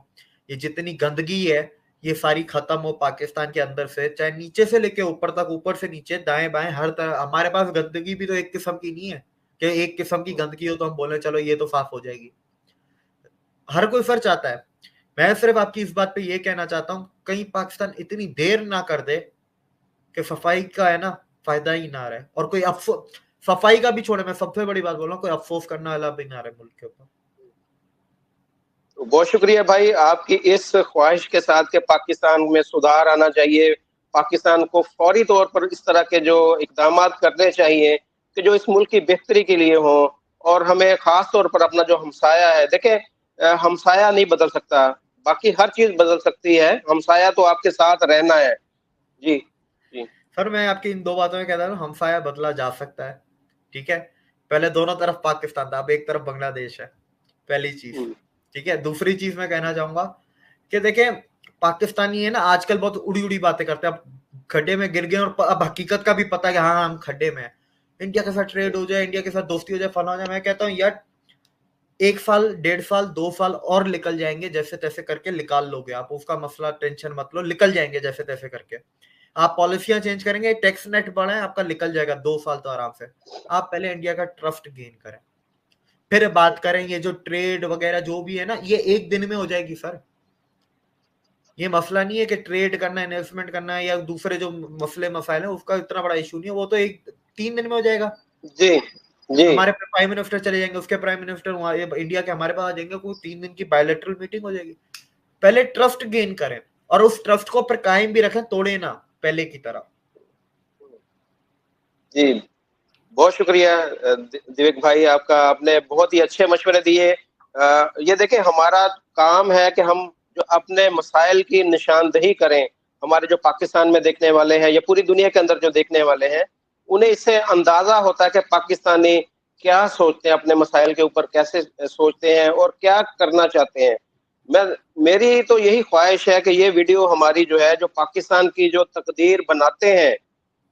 ये जितनी गंदगी है ये सारी खत्म हो पाकिस्तान के अंदर से, चाहे नीचे से लेके ऊपर तक, ऊपर से नीचे, दाएं बाएं हर तरह। हमारे पास गंदगी भी तो एक किस्म की नहीं है कि एक किस्म की गंदगी हो तो हम बोले चलो ये तो साफ हो जाएगी। हर कोई सर चाहता है। मैं सिर्फ आपकी इस बात पे ये कहना चाहता हूँ, कहीं पाकिस्तान इतनी देर ना कर दे कि सफाई का है ना फायदा ही ना रहे, और कोई अफसोस, सफाई का भी छोड़े, मैं सबसे बड़ी बात बोल रहा हूँ, कोई अफसोस करने वाला भी ना रहे मुल्क के ऊपर। बहुत शुक्रिया भाई आपकी इस ख्वाहिश के साथ कि पाकिस्तान में सुधार आना चाहिए, पाकिस्तान को फौरी तौर पर इस तरह के जो इकदाम करने चाहिए कि जो इस मुल्क की बेहतरी के लिए हो। और हमें खास तौर पर अपना जो हमसाया है, देखें हमसाया नहीं बदल सकता, बाकी हर चीज बदल सकती है, हमसाया तो आपके साथ रहना है। जी जी सर मैं आपकी इन दो बातों में कहता हूँ, हमसाया बदला जा सकता है, ठीक है। पहले दोनों तरफ पाकिस्तान था, अब एक तरफ बांग्लादेश है, पहली चीज, ठीक है। दूसरी चीज मैं कहना चाहूंगा कि देखें पाकिस्तानी है ना आजकल बहुत उड़ी उड़ी बातें करते हैं, अब खड्डे में गिर गए और अब हकीकत का भी पता है कि हाँ हम खड्डे में हैं, इंडिया के साथ ट्रेड हो जाए, इंडिया के साथ दोस्ती हो जाए, फना हो जाए। मैं कहता हूँ यार 1 साल 1.5 साल 2 साल और निकल जाएंगे, जैसे तैसे करके निकाल लोगे आप, उसका मसला टेंशन मत लो, निकल जाएंगे जैसे तैसे करके। आप पॉलिसियां चेंज करेंगे, टैक्स नेट बढ़ाएं, आपका निकल जाएगा 2 साल तो आराम से। आप पहले इंडिया का ट्रस्ट गेन करें, फिर बात करें। ये जो ट्रेड वगैरह जो भी है ना, ये एक दिन में हो जाएगी सर। ये मसला नहीं है कि ट्रेड करना है, इन्वेस्टमेंट करना है, या दूसरे जो मसले मसाइल है उसका इतना बड़ा इशू नहीं है, वो तो 3 दिन में हो जाएगा। जी जी हमारे प्राइम मिनिस्टर चले जाएंगे, उसके प्राइम मिनिस्टर वहां इंडिया के हमारे पास आ जाएंगे, कोई 3 दिन की बायलैटरल मीटिंग हो जाएगी। पहले ट्रस्ट गेन करें और उस ट्रस्ट को पर कायम भी रखें, तोड़े ना पहले की तरह। जी बहुत शुक्रिया दिवेक भाई आपका, आपने बहुत ही अच्छे मशवरे दिए। ये देखें हमारा काम है कि हम जो अपने मसाइल की निशानदही करें, हमारे जो पाकिस्तान में देखने वाले हैं या पूरी दुनिया के अंदर जो देखने वाले हैं, उन्हें इससे अंदाजा होता है कि पाकिस्तानी क्या सोचते हैं, अपने मसाइल के ऊपर कैसे सोचते हैं और क्या करना चाहते हैं। मेरी तो यही ख्वाहिश है कि ये वीडियो हमारी जो है, जो पाकिस्तान की जो तकदीर बनाते हैं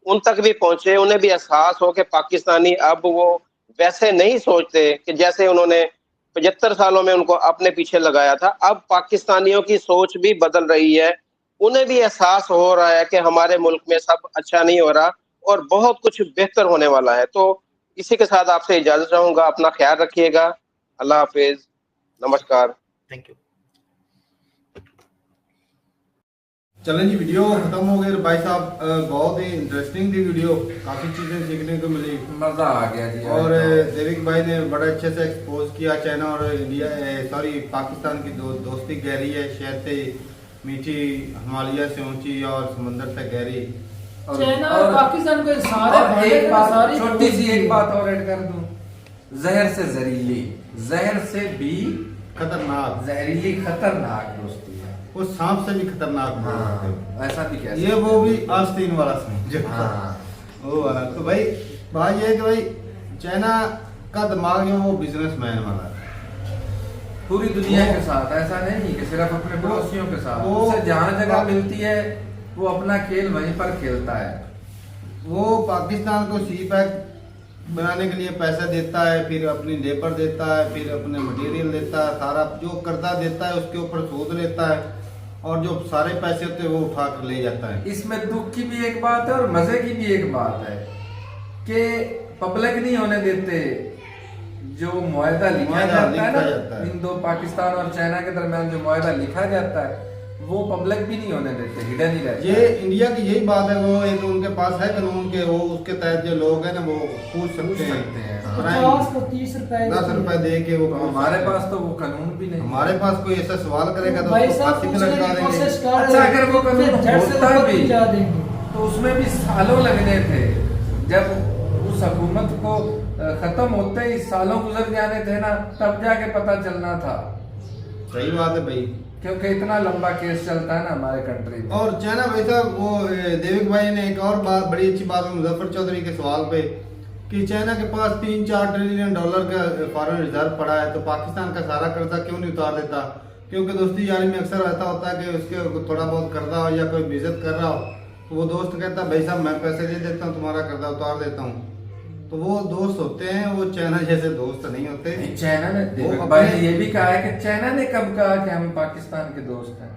उन तक भी पहुंचे, उन्हें भी एहसास हो कि पाकिस्तानी अब वो वैसे नहीं सोचते कि जैसे उन्होंने 75 सालों में उनको अपने पीछे लगाया था। अब पाकिस्तानियों की सोच भी बदल रही है, उन्हें भी एहसास हो रहा है कि हमारे मुल्क में सब अच्छा नहीं हो रहा और बहुत कुछ बेहतर होने वाला है। तो इसी के साथ आपसे इजाजत चाहूंगा, अपना ख्याल रखिएगा, अल्लाह हाफिज, नमस्कार, थैंक यू। चलें जी, वीडियो खत्म हो गई भाई साहब, बहुत ही इंटरेस्टिंग थी वीडियो, काफ़ी चीज़ें सीखने को मिली, मजा आ गया जी। और देविक भाई ने बड़े अच्छे से एक्सपोज किया चाइना और इंडिया, सॉरी पाकिस्तान की दोस्ती गहरी है, शहद से मीठी, हिमालय से ऊंची और समंदर से गहरी। चाइना और पाकिस्तान के सारे और भाई एक बात, सारी छोटी सी दोस्ती एक है। बात और ऐड कर दूं, जहर से जहरीली, जहर से भी खतरनाक, जहरीली खतरनाक दोस्ती है। वो सांप से भी खतरनाक बोल सकते हो। हाँ, ऐसा भी कह ये वो भी आस्तीन वाला समझो, हाँ। वो वाला। तो भाई बात ये है कि भाई चाइना का दिमाग है वो बिजनेसमैन वाला है, पूरी दुनिया के साथ, ऐसा नहीं कि सिर्फ अपने पड़ोसियों के साथ, वो- उसे जहाँ जगह मिलती है वो अपना खेल वहीं पर खेलता है। वो पाकिस्तान को सी पैक बनाने के लिए पैसा देता है, फिर अपनी लेबर देता है, फिर अपने मटेरियल देता है, सारा जो कर्जा देता है उसके ऊपर सूद लेता है, और जो सारे पैसे होते हैं वो उठा कर ले जाता है। इसमें दुख की भी एक बात है और मजे की भी एक बात है कि पब्लिक नहीं होने देते। जो मुआहदा लिखा जाता है ना, इन दो पाकिस्तान और चाइना के दरमियान जो मुआहदा लिखा जाता है वो पब्लिक भी नहीं होने देते, हिडन ही रहता ये है। इंडिया की यही बात है, वो एक उनके पास है कानून के, वो उसके तहत जो लोग हैं ना वो पूछ सकते हैं, हाँ। 50 को 30 रुपए 10 रुपए दे के वो तो पूछ हमारे सकते हैं। पास तो वो कानून भी नहीं। हमारे पास कोई ऐसा सवाल करेगा तो भाई उसको साहब फांसी पे पूछने लटका की देंगे। कोशिश कर अच्छा, अगर वो कानून फिर झट से होता ऊपर भी पहुंचा देंगे। तो उसमें भी सालों लगने थे, जब उस हुकूमत को खत्म होते ही सालों गुजर जाने थे ना, तब जाके पता चलना था, सही बात है भाई। क्योंकि इतना लंबा केस चलता है ना हमारे कंट्री में। और चाइना भाई साहब, वो देविक भाई ने एक और बात, बड़ी अच्छी बात मुजफ्फर चौधरी के सवाल पे, कि चाइना के पास $3-4 ट्रिलियन का फॉरेन रिजर्व पड़ा है, तो पाकिस्तान का सारा कर्जा क्यों नहीं उतार देता? क्योंकि दोस्ती यारी में अक्सर ऐसा होता है कि उसके थोड़ा बहुत कर्जा हो या कोई बेइज्जत कर रहा हो, तो वो दोस्त कहता है भाई साहब मैं पैसे दे देता हूँ, तुम्हारा कर्जा उतार देता हूँ। तो वो दोस्त होते हैं, वो चाइना जैसे दोस्त नहीं होते। चाइना ने, वो दीपक अपने- भाई ने ये भी कहा है कि चाइना ने कब कहा कि हम पाकिस्तान के दोस्त हैं?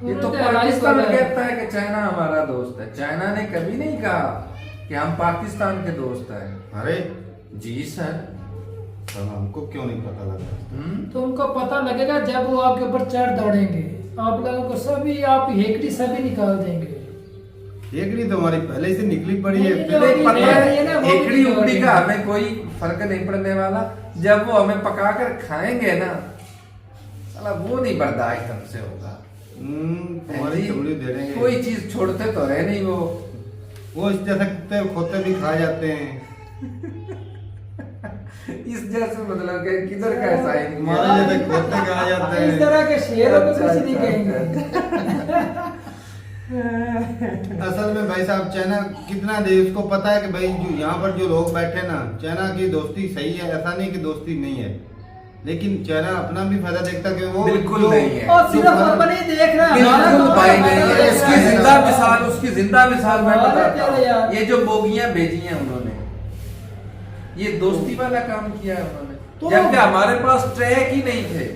ये तो उन्होंने पाकिस्तान realize किया। कहता है कि चाइना हमारा दोस्त है, चाइना ने कभी नहीं कहा कि हम पाकिस्तान के दोस्त हैं। अरे जी सर। तब हमको क्यों नहीं पता लगा? तो उनको पता लगेगा जब वो आपके ऊपर चढ़ दौड़ेंगे, आप लोगों को सभी आप हेकड़ी सभी निकाल देंगे। हेकड़ी तो हमारी पहले से निकली पड़ी है। नहीं, पहले नहीं, पता ये ना है वो भी एकड़ी नहीं उकड़ी का होगी। हमें कोई फर्क नहीं पड़ने वाला, जब वो हमें पकाकर खाएंगे ना, साला वो नहीं बर्दाश्त हमसे होगा। तुम्हारी चमड़ी दे देंगे। कोई चीज छोड़ते तो है नहीं वो इस जैसे कुत्ते खोते भी खा जाते हैं। इस जैसे मतलब कि किधर का ऐसा है हमारे जैसे खोते खा जाते इस हैं। तरह के शेरों को अच्छा, कुछ नहीं अच्छा, कहेंगे। असल में भाई साहब चाइना कितना दे, उसको पता है कि भाई जो यहाँ पर जो लोग बैठे ना, चाइना की दोस्ती सही है, ऐसा नहीं कि दोस्ती नहीं है, लेकिन चाइना अपना भी फायदा देखता है कि वो बिल्कुल जो- नहीं है। और सिर्फ अपने ही देख रहे हैं, हमारा बिल्कुल तो भाई हमारा नहीं तो है। उसकी हमारा जिंदा तो- मिसाल, उसकी जिंदा मिसाल मैं हमारे बताता प्यारे यार। हूँ। ये जो बोगियां भेजी हैं उन्होंने, ये दोस्ती वाला काम किया है उन्होंने, तो- जबकि हमारे पास ट्रैक ही नहीं थे,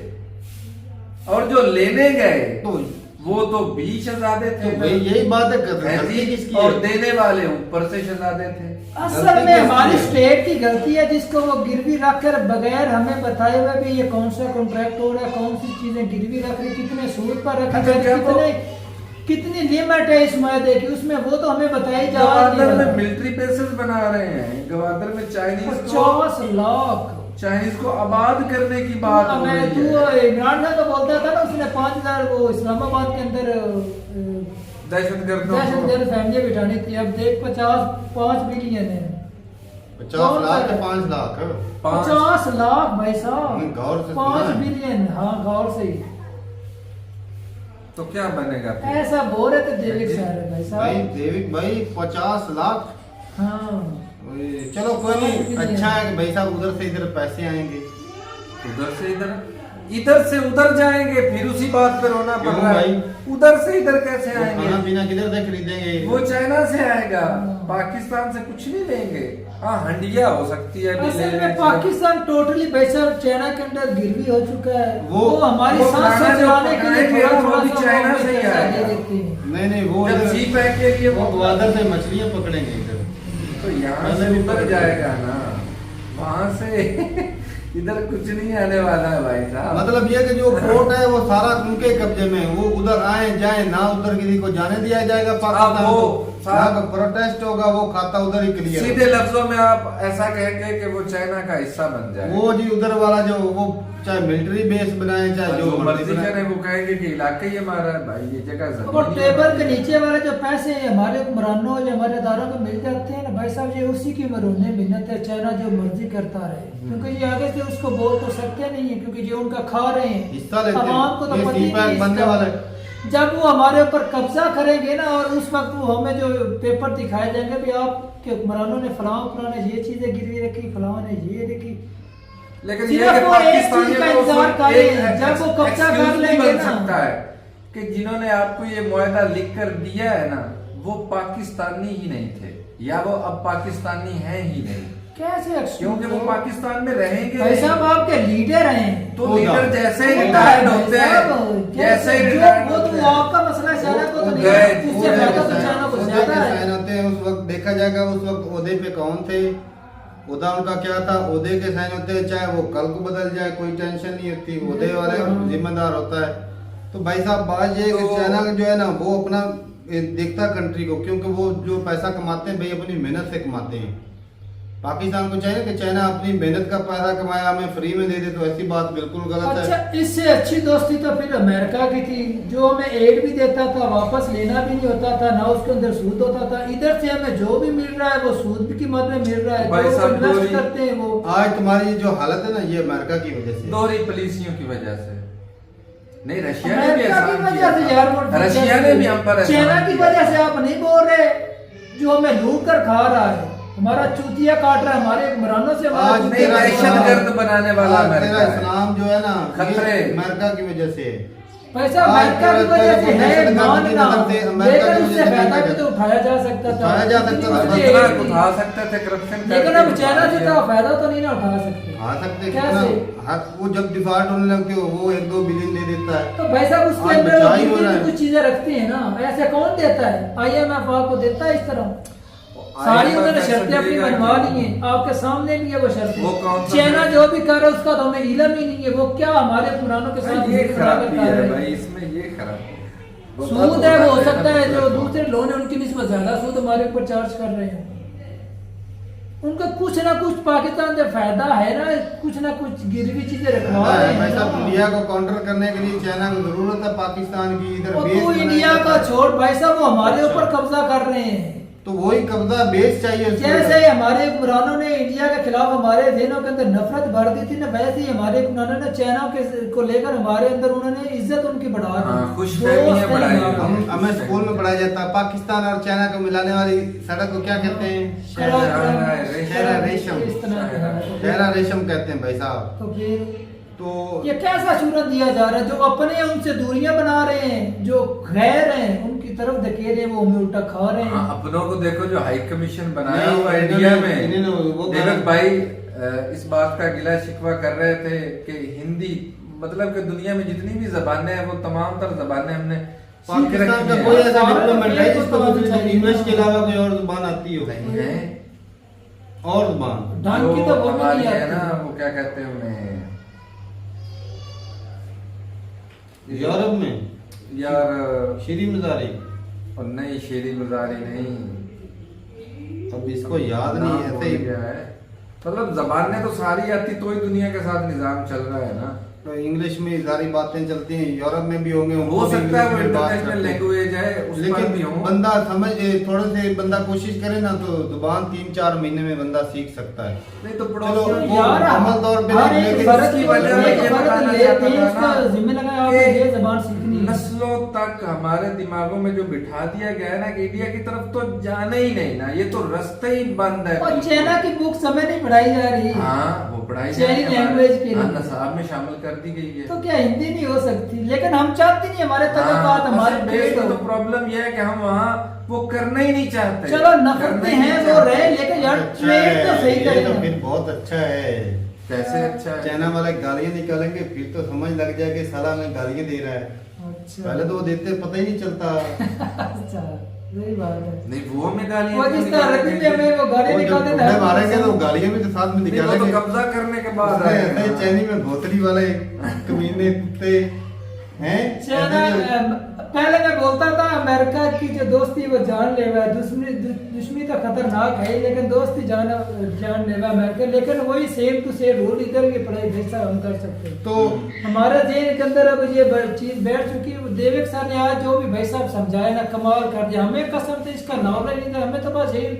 और जो लेने गए तो वो तो 20 शहजादे थे तो भाई यही बात है, है गलती जी, किसकी और है? देने वाले ऊपर से शहजादे थे। असल गलती में किसकी हमारी है? स्टेट की गलती है, जिसको वो गिरवी रखकर बगैर हमें बताए हुए भी ये कौन सा कॉन्ट्रैक्ट हो रहा है, कौन सी चीजें गिरवी रख रही, कितने सूद पर रख अच्छा, रहे, क्या वो- कितनी लिमिट है इस मुआहदे की, उसमें वो तो हमें बताई जा गवादर में मिलिट्री बेसेस बना रहे हैं, गवादर में चाइनीज को 50 लाख। चाइनीज को आबाद करने की बात हो मैं रही तू है। इमरान खान तो बोलता था ना, उसने 5000 वो इस्लामाबाद के अंदर दहशतगर्दों को दहशतगर्द फैमिली बिठानी थी। अब देख 5 बिलियन है, 50 लाख या 5 लाख है? 50 लाख भाई साहब, गौर से 5 सुना है। बिलियन। हाँ गौर से ही तो क्या बनेगा फिर? ऐसा बोल रहे थे देविक सर भाई भाई साहब। देविक भाई 50 लाख। हाँ चलो कोई नहीं, अच्छा है कि भाई साहब उधर से इधर पैसे आएंगे। उधर से इधर से उधर जाएंगे, फिर उसी बात पे रोना पड़ क्यों रहा है। भाई? उधर से इधर कैसे वो खाना आएंगे? पीना किधर से खरीदेंगे? वो चाइना से आएगा, हाँ। पाकिस्तान से कुछ नहीं लेंगे। हाँ हंडिया हो सकती है अभी असल लेने में से। पाकिस्तान टोटली भाई साहब चाइना के अंदर गिरवी हो चुका है। वो हमारी वो सांस खाना जो चलाने के लिए पकाएंगे थोड़ा वो थोड़ा भी सा चाइना वो से ही पैसा आएगा। दे देते हैं। नहीं वो जब इधर सी पैक के लिए वो ग्वादर से मछलियां पकड़ेंगे इधर। तो यहाँ पहले से भी उतर पकड़ जाएगा ना, वहां से इधर कुछ नहीं आने वाला है भाई साहब। मतलब ये कि जो पोर्ट है वो सारा उनके कब्जे में है। वो उधर आए जाए ना, उधर किसी को जाने दिया जाएगा पाकिस्तान वो को। जहाँ का प्रोटेस्ट होगा वो खाता उधर ही क्लियर। सीधे लफ्जों में आप ऐसा कहेंगे कि वो चाइना का हिस्सा बन जाए। वो जी उधर वाला जो वो चाहे मिलिट्री बेस बनाए चाहे जो जो मर्जी बनाए। करे वो कहेंगे कि इलाका ही हमारा है भाई, ये जगह जमीन वो ही टेबल हमारी के है। नीचे वाले जो पैसे हैं हमारे हुक्मरानों या हमारे अदारों को मिल जाते हैं ना भाई साहब, ये उसी की मरूने मिन्नत है। चाइना जो मर्जी करता रहे, क्योंकि ये आगे से उसको बोल तो सकते नहीं है, क्योंकि जो उनका खा रहे हैं हिस्सा लेते हैं। आवाम को तो ये पता ही सी पैक नहीं बनने इसका। वाला है। जब वो हमारे ऊपर कब्जा करेंगे ना, और उस वक्त वो हमें जो पेपर दिखाए जाएंगे भी आपके हुक्मरानों ने फलां ने ये चीजें गिरवी रखी, फलां ने ये रखी। लेकिन सिर्फ ये कि वो एक चीज पाकिस्तानियों का को इंतजार कोई करें, एक जब वो कब्जा excuse कर नहीं लेंगे बन ना। सकता है कि जिन्होंने आपको ये मुआहदा लिख कर दिया है ना, वो पाकिस्तानी ही नहीं थे, या वो अब पाकिस्तानी हैं ही नहीं, कैसे excuse क्योंकि वो हो? पाकिस्तान में रहेंगे भाई नहीं। साहब आपके लीडर हैं। तो होगा। लीडर जैसे ही होगा रिटायर्ड भाई होते साहब, हैं, जैसे ही जो रिटायर्ड वो होते तो हैं, आपका मसला है, चाइना को तो वो नहीं गए, है, उससे ज्यादा तो चाइना को ज्यादा है। साइन होते हैं उस वक्त देखा जाएगा उस वक्त ओहदे पे कौन थे, ओहदा उनका क्या था, ओहदे के साइन होते हैं, चाहे वो कल को बदल जाए कोई टेंशन नहीं होती, ओहदे वाले जिम्मेदार होता है। तो भाई साहब बात ये है कि तो- चाइना जो है ना वो अपना देखता कंट्री को, क्योंकि वो जो पैसा कमाते हैं भाई अपनी मेहनत से कमाते हैं। पाकिस्तान को चाहिए कि चाइना अपनी मेहनत का पैसा कमाया हमें फ्री में दे दे, तो ऐसी बात बिल्कुल गलत अच्छा है। इससे अच्छी दोस्ती तो फिर अमेरिका की थी, जो हमें एड भी देता था, वापस लेना भी नहीं होता था, ना उसके अंदर सूद होता था। इधर से हमें जो भी मिल रहा है वो सूद की मद में मिल रहा है, भाई जो साहब, इन्वेस्ट दोहरी- करते हैं वो। आज तुम्हारी जो हालत है ना ये अमेरिका की वजह से। दोहरी पॉलिसियों की वजह से नहीं, रशिया ने भी अमेरिका की एहसान वजह से यार, किया, रशिया ने भी हम पर एहसान चाइना की किया। वजह से आप नहीं बोल रहे, जो हमें लूट कर खा रहा है, हमारा चूतिया काट रहा है, हमारे हुक्मरानों से हमारा आज नहीं, चूतिया काट रहा है। दहशतगर्द बनाने वाला आज अमेरिका तेरा है। इस्लाम जो है ना खतरे। ये अमेरिका की वजह से है। पैसा आज अमेरिका की तो वजह से है करप्शन की मानना, नजर से अमेरिका लेकिन की उससे वजह से फायदा भी नहीं तो उठाया जा सकता था। उठाया जा सकता था। मुझे खतरा एक- उठा सकते थे करप्शन लेकिन अब चाइना से तो फायदा तो नहीं ना उठा सकते। आ सकते कैसे? कितना वो जब डिफॉल्ट होने लगते हो वो 1-2 बिलियन दे देता है। तो भाई साहब उसके आज अंदर बचाव ही हो जितनी रहा भी है। कुछ चीजें रखती है ना, ऐसे कौन देता है? IMF आपको देता है इस तरह? सारी IMF उन्होंने ऐसा शर्तें अपनी देगा बनवा कि- ली हैं, आपके सामने भी है वो वो कौन शर्तें। सा चाइना है? जो भी कर रहा है उसका तो हमें इल्म ही नहीं है, वो क्या हमारे पुरानों के साथ ये बराबर खराबी कर है रहे भाई, हैं। इसमें ये खराबी है। सूद है, वो हो सकता है जो दूसरे लोन है उनकी निस्बत ज्यादा सूद हमारे ऊपर चार्ज कर रहे हैं। उनका कुछ ना कुछ पाकिस्तान से फायदा है ना, कुछ ना कुछ गिरवी चीजें रखवा रहे हैं भाई साहब ना। इंडिया को काउंटर करने के लिए चाइना को जरूरत है पाकिस्तान की इधर और बेस तू बनाने इंडिया का छोड़ भाई साहब, वो हमारे अच्छा। ऊपर कब्जा कर रहे हैं। तो वही कब्जा बेस चाहिए उसको। जैसे ही हमारे हुक्मरानों ने इंडिया के खिलाफ हमारे जहनों के अंदर नफरत भर दी थी ना, वैसे ही हमारे हुक्मरानों ने चाइना के को लेकर हमारे अंदर उन्होंने इज्जत उनकी बढ़ा दी। हाँ, खुशफहमियां दोस्त हैं बढ़ाई हमारे। हम हमें स्कूल में पढ़ाया जाता है पाकिस्तान और चाइना को मिलाने वाली सड़क को क्या कहते हैं? शहरा रेशम। इस तरह के हैं। शहरा रेशम कहते हैं भाई साहब। तो फिर तो ये कैसा सूरत दिया जा रहा है? जो अपने हैं उनसे दूरियां बना रहे हैं, जो गैर हैं उनकी तरफ धकेल रहे हैं, वो हमें उल्टा खा रहे हैं। हाँ, अपनों को देखो जो हाई कमीशन बनाया नहीं, हुआ इन्होंने- इंडिया में, इन्होंने वो देवक भाई इस बात का गिला शिकवा कर रहे थे कि हिंदी मतलब कि दुनिया में जितनी भी जबानें हैं वो तमाम तर जबानें हमने सीख पाकिस्तान रखी का हैं। कोई ऐसा सारे डिप्लोमेट है तो जिसको तो दूसरी चाहिए। इंग्लिश के अलावा कोई और जुबान आती हो? नहीं है और जुबान ढंग की जो तो वो भी हमारी नहीं है ना, आती। वो क्या कहते हैं उन्हें यूरोप में यार, श्री मजारी। और नहीं शेरी गुजारी नहीं, अब इसको याद नहीं नाम ऐसे भूल ही गया है। मतलब जबानें तो सारी आती तो ही दुनिया के साथ निजाम चल रहा है ना। तो इंग्लिश में सारी बातें चलती हैं, यूरोप में भी होंगे, उनको हो भी सकता है वो इंग्लिश में बात इंटरनेशनल करते हैं। लैंग्वेज है, उस पर भी हो। लेकिन बंदा समझ थोड़े से बंदा कोशिश करे ना तो जुबान 3-4 महीने में बंदा सीख सकता है। नहीं तो चलो, पड़ोसियों वो यार मुकम्मल तौर पे हर नहीं, एक लेकिन फर्ज इसकी की वजह वजह ये बताना लेते हैं, चाहता उसका था ना जिम्मे लगा कि आपको ये जबान सीखनी है। नस्लों तक हमारे दिमागों में जो बिठा दिया गया है ना कि इंडिया की तरफ तो जाना ही नहीं ना, ये तो रास्ते ही बंद है। और चाइना की बुक समय नहीं पढ़ाई जा रही है। हाँ, वो पढ़ाई चाइनीज जाएगी हमारे- लैंग्वेज के लिए। हाँ, नसाब में शामिल कर दी गई है। तो क्या हिंदी नहीं हो सकती? लेकिन हम चाहते नहीं हमारे तलुकात हाँ, हमारे असल पेट में हो। तो प्रॉब्लम ये है कि हम वहाँ वो करना ही नहीं चाहते। चलो नफरतें करना ही नहीं हैं वो चाहते। रहे, लेकिन यार अच्छा ट्रेड तो है, सही ये तो करें। फिर बहुत अच्छा है। कैसे अच्छा है? चाइना वाले गालियां निकालेंगे फिर तो समझ लग जाए कि साला में गालियां दे रहा है। अच्छा पहले तो वो देते पता ही नहीं चलता। अच्छा सही बात है। नहीं वो में गालियां वो जिस तरह रखी में हमें वो गाली वो निकाल जब देता ठुड्डे मारेंगे तो गालियां भी तो साथ में नहीं, वो तो निकालेंगे। कब्जा करने के बाद उसने आएगा। ऐसे चैनी में भोतरी वाले कमीने कुत्ते हैं। चाइना पहले मैं बोलता था अमेरिका की जो दोस्ती वो जानलेवा है, दुश्मनी तो खतरनाक है, लेकिन दोस्ती जानलेवा अमेरिका। लेकिन वही सेम टू सेम रूल इधर की पढ़ाई जैसा हम कर सकते हैं। तो हमारे जेल के अंदर अब ये चीज बैठ चुकी है। देवेक सर ने आज जो भी भाई साहब समझाया ना, कमाल कर दिया। हमें कसम से इसका नॉलेज नहीं था, हमें तो बस यही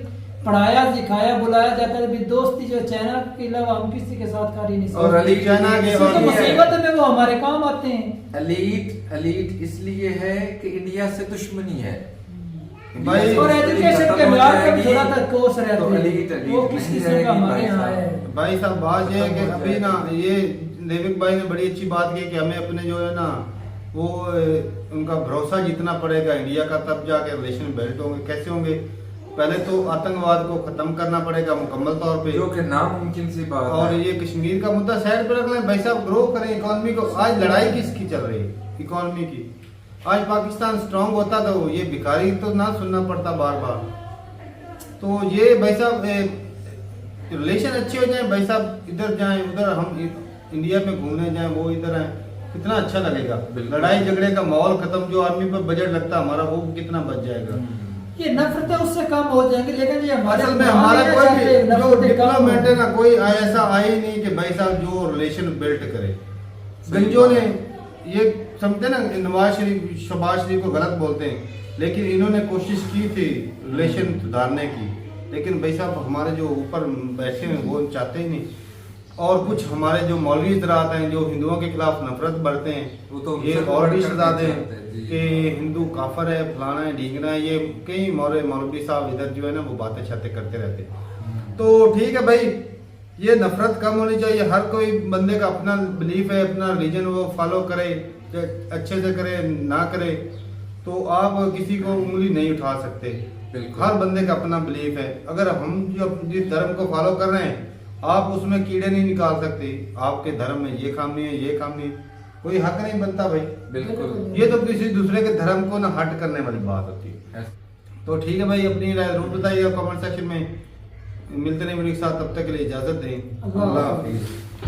पढ़ाया सिखाया बुलाया जाता है। अभी दोस्ती जो चाइना के अलावा हम किसी के साथ कर ही नहीं और सकते। अली चाइना के किसी और को ये- मुसीबत में वो हमारे काम आते हैं। एलीट इसलिए है कि इंडिया से दुश्मनी है। भाई, इंडिया से और दुश्मनी एजुकेशन खत्म के हो म्यार पे भी जाएगी, थोड़ा सा कोस रहते तो हैं। एलीट वो किस नहीं किस्म का रहेगी हमारे भाई यहाँ साहब। है। भाई साहब बात ये है कि खत्म हो अभी ना जाएगा। ये देविक भाई ने बड़ी अच्छी बात की कि हमें अपने जो है ना वो उनका भरोसा जीतना पड़ेगा इंडिया का, तब जाके रिलेशन बेल्ट होंगे। कैसे होंगे? पहले तो आतंकवाद को खत्म करना पड़ेगा मुकम्मल तौर पे, जो कि नामुमकिन सी बात और है। ये कश्मीर का मुद्दा साइड पे रख लें। भाई साहब ग्रो करें इकोनॉमी को। आज लड़ाई किसकी चल रही है? इकोनॉमी की। आज पाकिस्तान स्ट्रांग होता तो ये भिखारी तो ना सुनना पड़ता बार बार। तो ये भाई साहब रिलेशन अच्छे हो जाए, भाई साहब इधर जाएं उधर, हम इंडिया में घूमने जाएं वो इधर आए, कितना अच्छा लगेगा। बिल्कुल। लड़ाई झगड़े का माहौल खत्म, जो आर्मी पर बजट लगता हमारा वो कितना बच जाएगा। ये नफरतें उससे कम हो जाएंगी, लेकिन ये हमारे असल में पुराने हमारा क्या कोई चाहते हैं, भी जो नफरतें कम हो। डिप्लोमेट है ना, कोई ऐसा आया ही नहीं कि भाई साहब जो रिलेशन बिल्ड करे। गंजों ने ये समझते ना, नवाज शरीफ शहबाज शरीफ को गलत बोलते हैं, लेकिन इन्होंने कोशिश की थी रिलेशन सुधारने की। लेकिन भाई साहब हमारे जो ऊपर बैठे हैं वो चाहते ही नहीं। और कुछ हमारे जो मौलवी हजरात हैं जो हिंदुओं के खिलाफ नफरत बढ़ते हैं, वो तो ये उनसे और भी बढ़कर सजाते नहीं हैं चाहते, जी। कि हिंदू काफर है, फलाना है, ढींगना है। ये कई मौलवी साहब इधर जो है ना वो बातें छाते करते रहते हैं। तो ठीक है भाई, ये नफरत कम होनी चाहिए। हर कोई बंदे का अपना बिलीफ है, अपना रिलीजन वो फॉलो करे। अच्छे से करे ना करे, तो आप किसी को उंगली नहीं उठा सकते। बिल्कुल। हर बंदे का अपना बिलीफ है। अगर हम जो जिस धर्म को फॉलो कर रहे हैं, आप उसमें कीड़े नहीं निकाल सकते। आपके धर्म में ये काम नहीं है, ये काम नहीं है, कोई हक नहीं बनता भाई। बिल्कुल। ये तो किसी दूसरे के धर्म को ना हट करने वाली बात होती है। तो ठीक है भाई, अपनी राय जरूर बताइए कमेंट सेक्शन में। मिलते नहीं वीडियो के साथ, तब तक के लिए इजाजत दें। अल्लाह अल्लाह हाफिज।